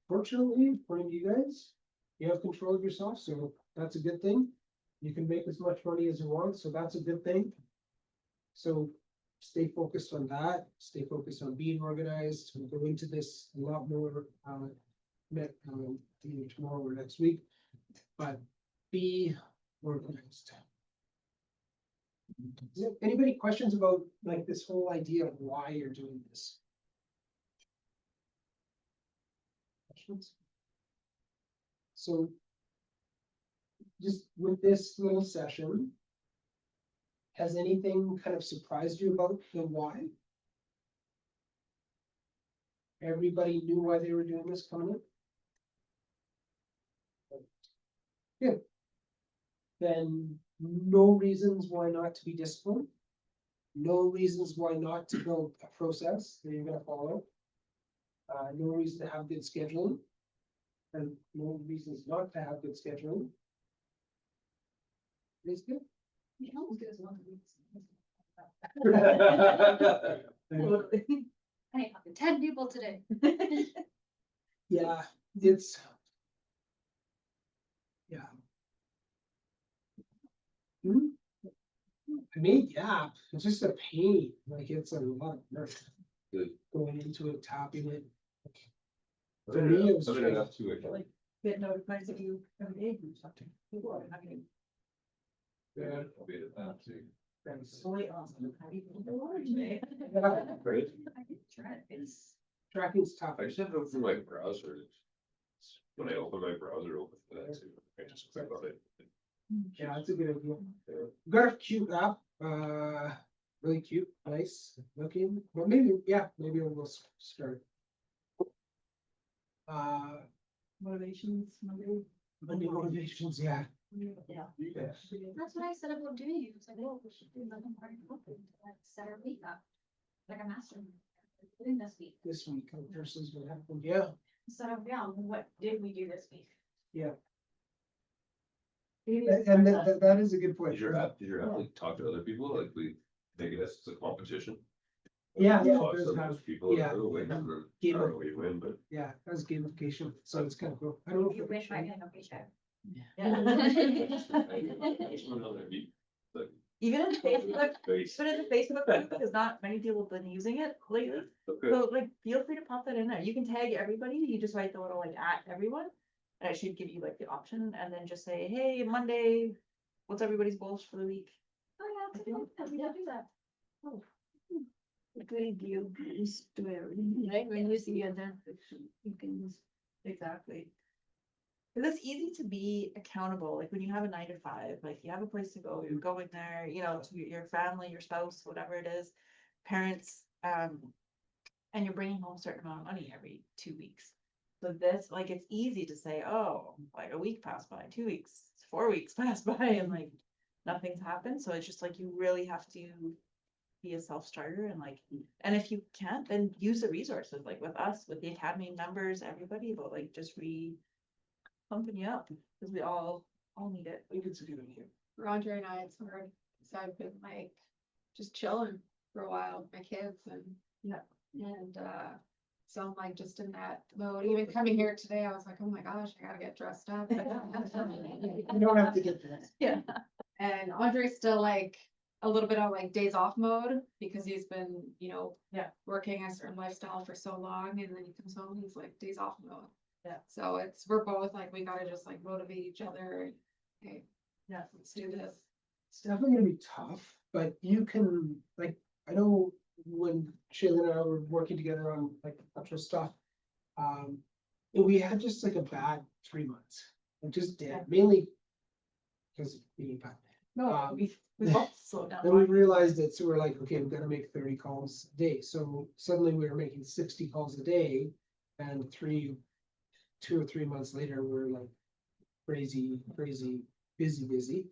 fortunately, according to you guys, you have control of yourself, so that's a good thing. You can make as much money as you want, so that's a good thing. So stay focused on that, stay focused on being organized. We'll go into this a lot more, either tomorrow or next week, but be organized. Anybody questions about like this whole idea of why you're doing this? Questions? So just with this little session, has anything kind of surprised you about the why? Everybody knew why they were doing this coming up? Good. Then no reasons why not to be disciplined. No reasons why not to build a process that you're gonna follow. No reason to have good scheduling. And no reasons not to have good scheduling. Is good. You can almost do this one. I ain't talking 10 people today. Yeah, it's. I made the app, it's just a pain, like it's a lot of work Good. going into it, tapping it. I For made me, it it up- was I made it training. up too, actually. Like, get notified of you every day or something. People are having Yeah, I made it up too. solely awesome. How do you feel about it today? Great. I can try it. It's Tracking's tough. I just have it open my browser. When I open my browser, open for that too. I just click on it. Yeah, that's a good idea. Got a cute app, really cute, nice looking, well, maybe, yeah, maybe we'll start. motivations, Monday. Monday motivations, yeah. Yeah. That's what I said about doing it. It's like, well, we should do like a party open to like set our week up. Like a master. Doing this week. This week versus what happened, yeah, Instead of, yeah, what did we do this week? yeah. Maybe And that is a good point. Did your app like talk to other people? Like we take it as it's a competition? Yeah, yeah, it Talk to does those have- people. yeah. I don't know you win, but. Yeah, that's gamification, so it's kind of cool. I don't know. You if wish it's- I had a paycheck. Even in Facebook, Face. but in the Facebook group, because not many people have been using it lately. Okay. So like, feel free to pop that in there. You can tag everybody. You just write the little like at everyone. And it should give you like the option and then just say, hey, Monday, what's everybody's goals for the week? Oh, yeah, that's good. We don't do that. Great view is to everything, right? When you see other, you can just. Exactly. Cause it's easy to be accountable, like when you have a 9 to 5, like you have a place to go, you're going there, you know, to your family, your spouse, whatever it is, parents, and you're bringing home a certain amount of money every 2 weeks. So this, like, it's easy to say, oh, like a week passed by, 2 weeks, 4 weeks passed by, and like nothing's happened. So it's just like you really have to be a self-starter and like, and if you can't, then use the resources, like with us, with the academy members, everybody, but like just pumping you up, because we all need it. I think it's a good idea. Roger and I, it's hard, so I've been like, just chilling for a while with my kids and. Yeah. And, so I'm like just in that mode, even coming here today, I was like, oh my gosh, I gotta get dressed up. You don't have to get that. Yeah. And Andre's still like a little bit on like days off mode because he's been, you know. Yeah. Working a certain lifestyle for so long and then he comes home and he's like days off mode. Yeah. So we're both like, we gotta just like motivate each other. Okay, Yeah. let's do this. It's definitely gonna be tough, but you can, like, I know when Shayla and I were working together on like extra stuff. And we had just like a bad 3 months, it just did, mainly. Because of being bad. No, we both slowed down. Then we realized it, so we're like, okay, we've gotta make 30 calls a day, so suddenly we were making 60 calls a day. And 2 or 3 months later, we're like crazy, busy.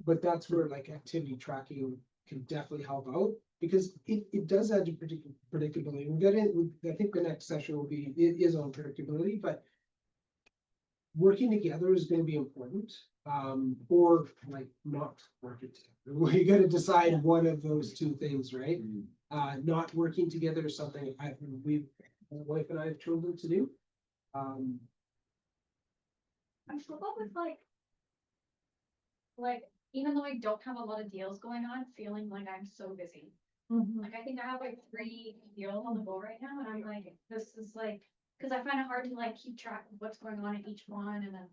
But that's where like activity tracking can definitely help out, because it does add to predictability. I think the next session will be, it is on predictability, but working together is gonna be important, or like not working together. Well, you gotta decide one of those two things, right? Not working together is something my wife and I have chosen to do. I struggle with like, even though I don't have a lot of deals going on, feeling like I'm so busy. Like, I think I have like 3 deals on the go right now, and I'm like, this is like, cause I find it hard to like keep track of what's going on in each one, and then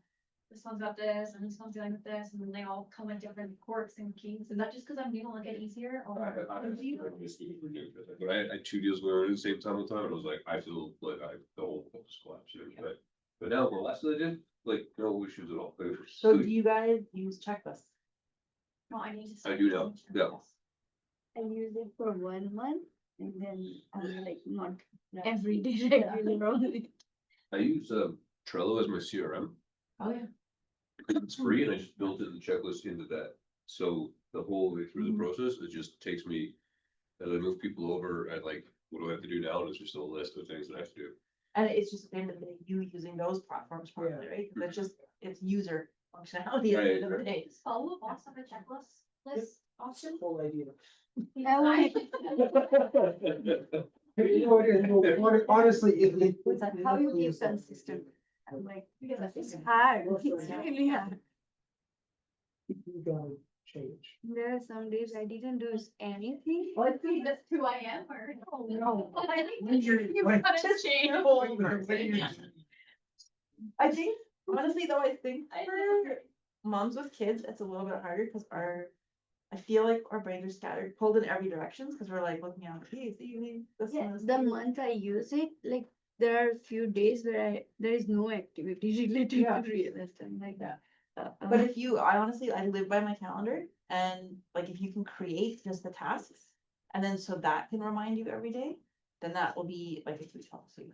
this one's got this, and this one's dealing with this, and then they all come with different quirks and kinks. Is that just cause I'm new and like it easier, or? But I had 2 deals going on at the same time, and I was like, I feel like the whole book is collapsing, but now the last that I did, like, no issues at all. Like, So do you guys use checklists? No, I need to. I do now, yeah. I use it for 1 month and then I'm like not every day regularly. I use Trello as my CRM. Oh, yeah. It's free and I just built in the checklist into that. So the whole way through the process, it just takes me, as I move people over, at like, what do I have to do now? And it's just a list of things that I have to do. And it's just at the end of the day, you using those platforms properly, right? 'Cause it's user functionality at the end of the day. Is follow up also a checklist list option? Whole idea. I want You know what, honestly, how you keep consistent. I'm like, because it's hard, it's really hard. You gotta change. There are some days I didn't do anything. I think that's who I am, or. No. I think When you're- you when- gotta change. I think, honestly though, I think I for know. moms with kids, it's a little bit harder because I feel like our brains are scattered, pulled in every direction, because we're like looking at, hey, it's the evening, this Yeah, one is. the month I use it, like, there are a few days where there is no activity related Yeah. to real estate, like that. But if you, I honestly, I live by my calendar, and like if you can create just the tasks, and then so that can remind you every day, then that will be like a huge help to you.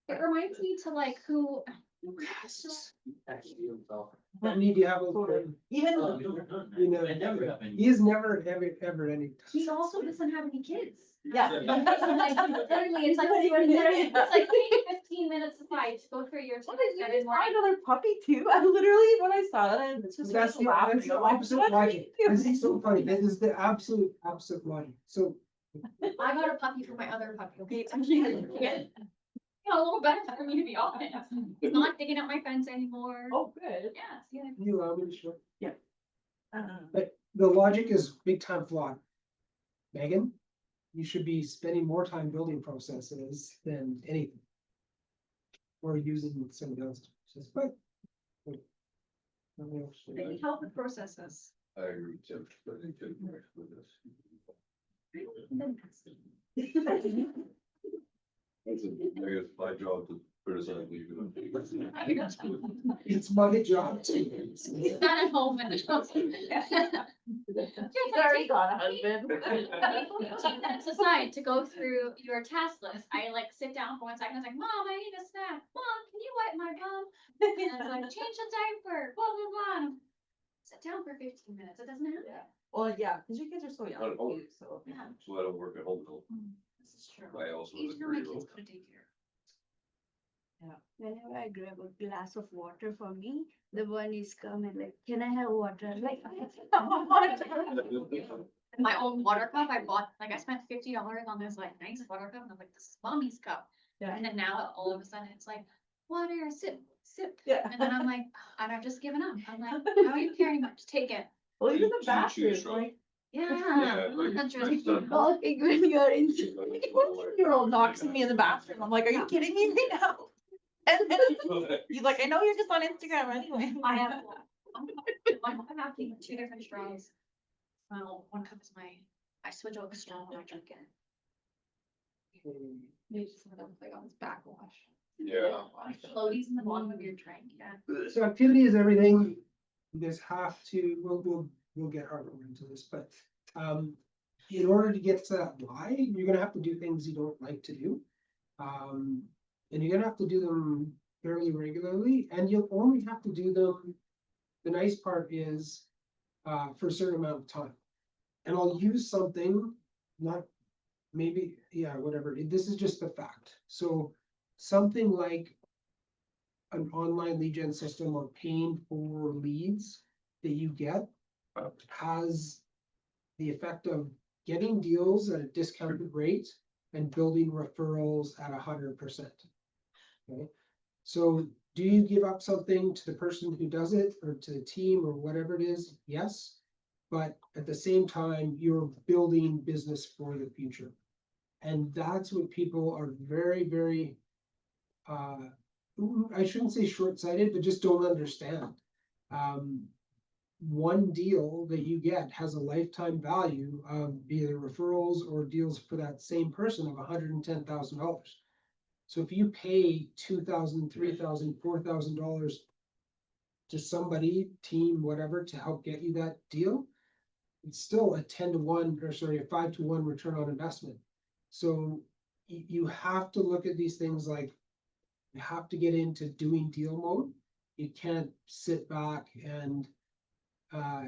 It reminds me to like who. Actually, himself. But need to have a. Even, You know, I never have any. He is never, ever any. He also doesn't have any kids. yeah. Like, literally, it's like, it's like take 15 minutes aside to go through your. What is every yours? morning. Another puppy too? I literally, when I saw that, I just. That's the, laughed. that's the I'm like, opposite what are logic. you This doing? is so funny. This is the absolute opposite logic. So I got a puppy for my other puppy, okay? It's actually a little better for me, to be honest. He's not digging up my fence anymore. Oh, good. Yeah, see, can you allow me to show? Uh, But the logic is big time flawed. Megan, you should be spending more time building processes than anything. Or using somebody else's process, but. They help with processes. I agree, Tim, but I couldn't work with this. I guess my job to criticize you. It's my job to. He's not at home and. She's already got a husband. 15 minutes aside to go through your task list. I like sit down for 1 second. I was like, Mom, I need a snack. Mom, can you wipe my bum? And it's like, change the diaper, blah, blah, blah. And I'm, sit down for 15 minutes. It doesn't happen. Well, yeah, because your kids are so young Not at home. too, so. Yeah, So I don't work at home though. this is true. I also have a Even though my 3-year-old. kids go to daycare. Whenever I grab a glass of water for me, the one is coming like, can I have water? I'm like, My own water cup, I bought, like, I spent $50 on this like nice water cup, and I'm like, this is mommy's cup. Yeah. And then now all of a sudden it's like, water, sip, sip. Yeah. And then I'm like, and I've just given up. I'm like, how are you caring much? Take it. Well, even Do the you bathroom, choose from- like, Yeah. like, That's my really son- cool. talking when you are in. your old knocks me in the bathroom. I'm like, are you kidding me right now? And then he's like, I know you're just on Instagram anyway. I have, I have 2 different straws. Well, one cup is I switch over straw when I drink it. Maybe just some of them like on this backwash. Yeah. Floaties in the bottom of your drink, yeah. So activity is everything. You guys have to, we'll get harder into this, but, in order to get to that why, you're gonna have to do things you don't like to do. And you're gonna have to do them fairly regularly, and you'll only have to do them. The nice part is, for a certain amount of time. And I'll use something, not, maybe, yeah, whatever, this is just the fact, so something like. An online lead gen system or paying for leads that you get. Has the effect of getting deals at a discounted rate and building referrals at 100%. Okay, so do you give up something to the person who does it or to the team or whatever it is? Yes. But at the same time, you're building business for the future. And that's what people are very, very, I shouldn't say short-sighted, but just don't understand. One deal that you get has a lifetime value of either referrals or deals for that same person of $110,000. So if you pay $2,000, $3,000, $4,000 to somebody, team, whatever, to help get you that deal, it's still a 10-to-1, or sorry, a 5-to-1 return on investment. So you have to look at these things like, you have to get into doing deal mode. You can't sit back and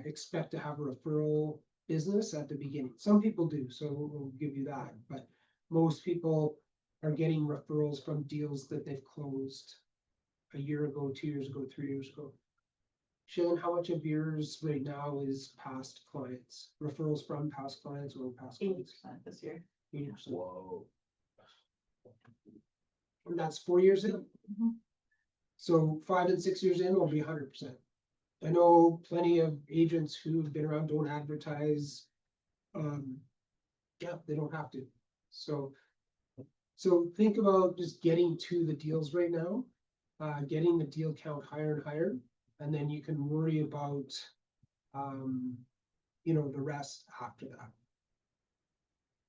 expect to have a referral business at the beginning. Some people do, so we'll give you that, but most people are getting referrals from deals that they've closed a year ago, 2 years ago, 3 years ago. Shailen, how much of yours right now is past clients, referrals from past clients or past clients? 80% this year. 80%. Whoa. And that's 4 years ago. Mhm. So 5 and 6 years in will be 100%. I know plenty of agents who've been around don't advertise. Yeah, they don't have to. So think about just getting to the deals right now, getting the deal count higher and higher, and then you can worry about, the rest after that.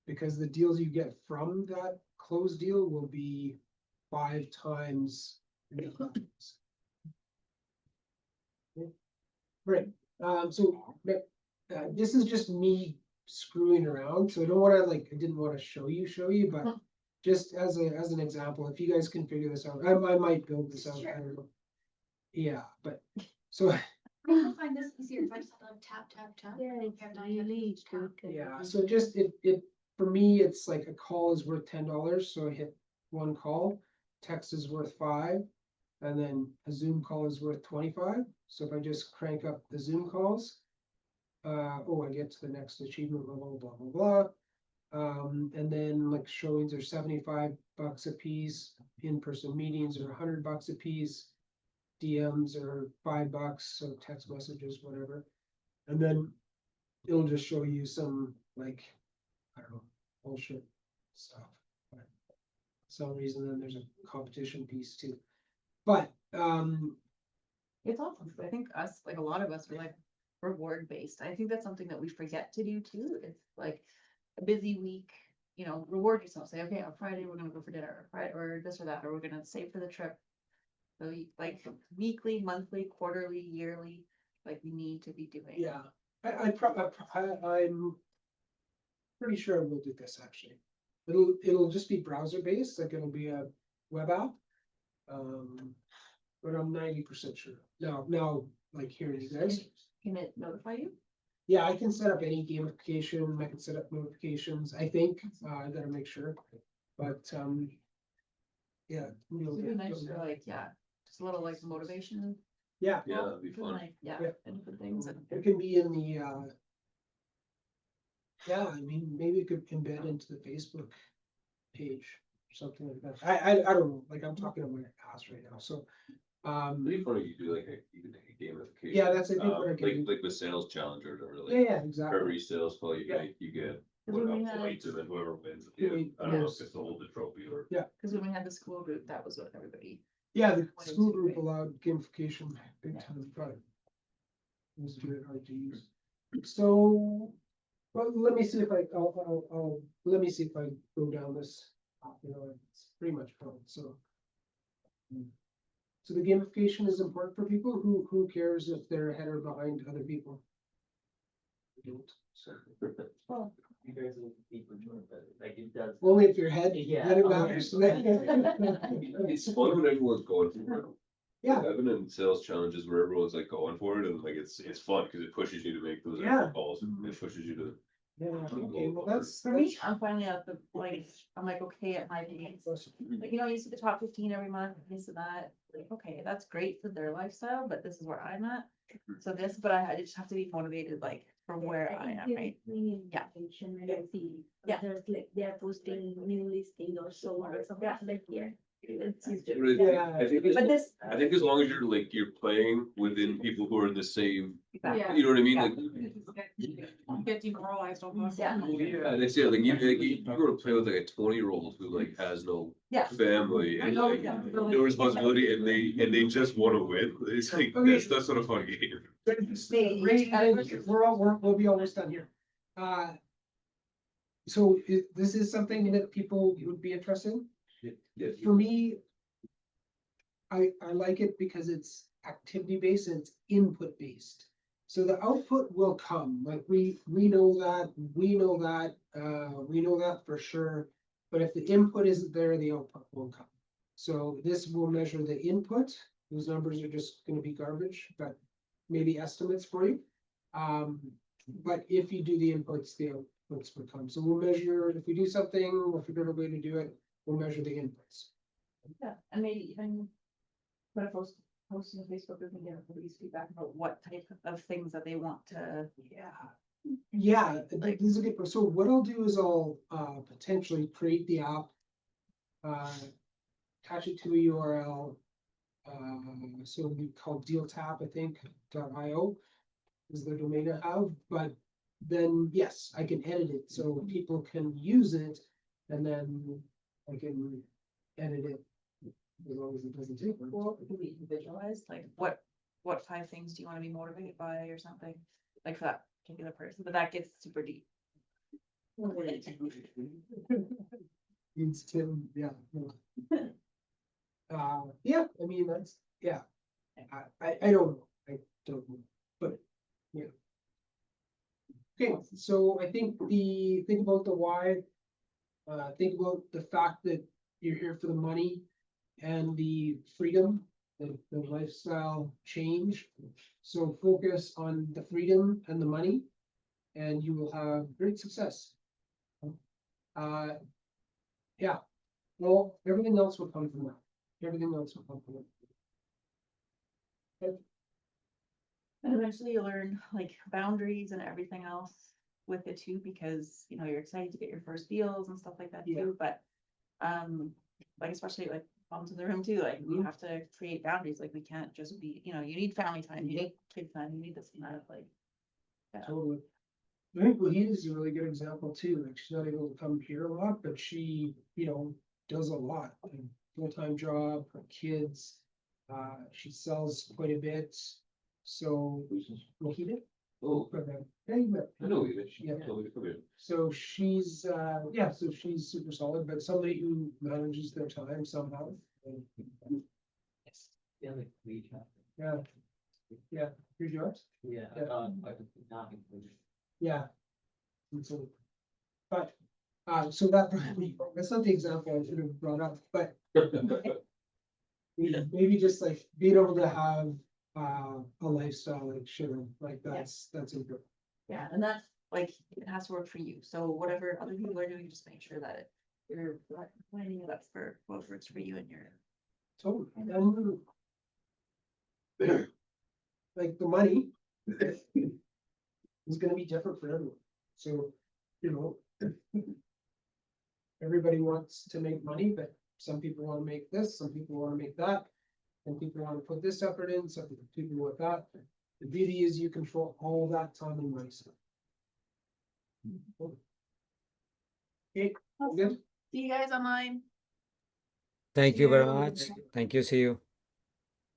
Because the deals you get from that closed deal will be 5 times. Right, this is just me screwing around, so I don't wanna I didn't wanna show you, but just as an example, if you guys can figure this out, I might build this out, I don't know. Yeah, but, so, I find this easier if I just have to tap. Yeah, it's Have to really tap. good. yeah, so just, for me, it's like a call is worth $10, so I hit one call, text is worth 5. And then a Zoom call is worth 25, so if I just crank up the Zoom calls. I get to the next achievement level, blah, blah, blah. And then like showings are $75 a piece, in-person meetings are $100 a piece. DMs are $5, so text messages, whatever. And then it'll just show you some I don't know, bullshit stuff. But for some reason, then there's a competition piece too. But, It's awesome, 'cause I think us, like a lot of us are like reward based. I think that's something that we forget to do too. It's like a busy week, reward yourself. Say, okay, on Friday, we're gonna go for dinner, or Friday, or this or that, or we're gonna save for the trip. So like weekly, monthly, quarterly, yearly, like we need to be doing. yeah, I'm pretty sure we'll do this actually. It'll just be browser based, like it'll be a web app. But I'm 90% sure. Now, like hearing you guys. Can it notify you? Yeah, I can set up any gamification, I can set up notifications, I think, I gotta make sure, but, yeah. It'd be nice for just a little like motivation. Yeah, Yeah, that'd be fun. Yeah, Yeah. and different things. And it can be in the, yeah, I mean, maybe it could embed into the Facebook page, or something like that. I don't know, like I'm talking about my house right now, so, It'd be funny, you do like a gamification. yeah, that's, I think what I can do. Like with sales challenger or Yeah, like yeah, exactly. every sales call you Yeah. make, you get. Because when we What had- points and then whoever wins, Yeah, I don't know yes. if it's to hold the trophy or. Because when we had the school group, that was what everybody. Yeah, the What school is it, group right? allowed gamification big Yeah. time, but. Was it hard to use? So, well, let me see if let me see if I go down this, it's pretty much fun, so. So the gamification is important for people, who cares if they're ahead or behind other people? I don't, so. You guys will be enjoying that, like it does. Only if you're ahead, Yeah. then it matters. It's fun when everyone's going for it. Yeah. I've been in sales challenges where everyone's like going for it and like it's fun because it pushes you to make those Yeah. extra calls. It pushes you to. Yeah, okay, well, that's. For me, I'm finally at the I'm like, okay, at my age. Like, you see the top 15 every month, this and that, like, okay, that's great for their lifestyle, but this is where I'm at. So but I just have to be motivated, like, for where I am, right? Yeah. Yeah. There's like, they're posting new listing or so or something like, yeah. It's easier. Yeah. I think as long as you're playing within people who are in the same, Yeah. you know what I mean? Yeah. Like, Get demoralized almost. Yeah. yeah, that's it. Like you go to play with like a 20-year-old who like has no Yeah. family and know, like yeah. no responsibility and they just want to win. It's like Okay. that's not a fun game. We'll be almost done here. So this is something that people would be interested in? Yeah. For me, I like it because it's activity based and it's input based. So the output will come, like we know that for sure. But if the input isn't there, the output won't come. So this will measure the input. Those numbers are just gonna be garbage, but maybe estimates for you. But if you do the inputs, the outputs will come. So we'll measure, if we do something, we'll figure out a way to do it, we'll measure the inputs. Yeah, and maybe even put a post in the Facebook group and get everybody's feedback about what type of things that they want to. Yeah, like this is a good, so what I'll do is I'll potentially create the app. Attach it to a URL, So it'll be called DealTap, I think, .io is the domain I have, but then, yes, I can edit it, so people can use it, and then I can edit it. As long as it doesn't take long. Well, can we visualize, like, what 5 things do you wanna be motivated by or something? Like for that particular person, but that gets super deep. Needs Tim, yeah. No. Yeah, I mean, that's, yeah. I don't know, I don't know, but, yeah. Okay, so I think think about the why. Think about the fact that you're here for the money and the freedom, the lifestyle change. So focus on the freedom and the money, and you will have great success. Yeah, well, everything else will come from that. Everything else will come from it. And eventually you learn like boundaries and everything else with it too, because, you know, you're excited to get your first deals and stuff like that Yeah. too, but, like, especially like moms in the room too, like, we have to create boundaries, like, we can't just be, you know, you need family time, you need kid time, you need this and that, like. Yeah. Totally. I think Wahid is a really good example too, like she's not able to come here a lot, but she, you know, does a lot. Like, full-time job, her kids, she sells quite a bit, so. Wahid? Oh, Yeah, you bet. I know you, Yeah. totally forget. So she's, yeah, so she's super solid, but somebody who manages their time somehow. Yeah, like we have, Yeah. Yeah, here's yours. yeah, Yeah. I could not include. Yeah. And so, but, so that's not the example I should have brought up, but maybe just like being able to have, a lifestyle like Sharon, like that's important. Yeah, and that's like, it has to work for you, so whatever other people are doing, just make sure that you're lining it up for what works for you and your. Totally. And like the money is gonna be different for everyone. So, you know, everybody wants to make money, but some people wanna make this, some people wanna make that. And people wanna put this effort in, some people want that. The beauty is you control all that time and money. stuff. Okay, good. See you guys online. Thank you very Yeah. much. Thank you. See you.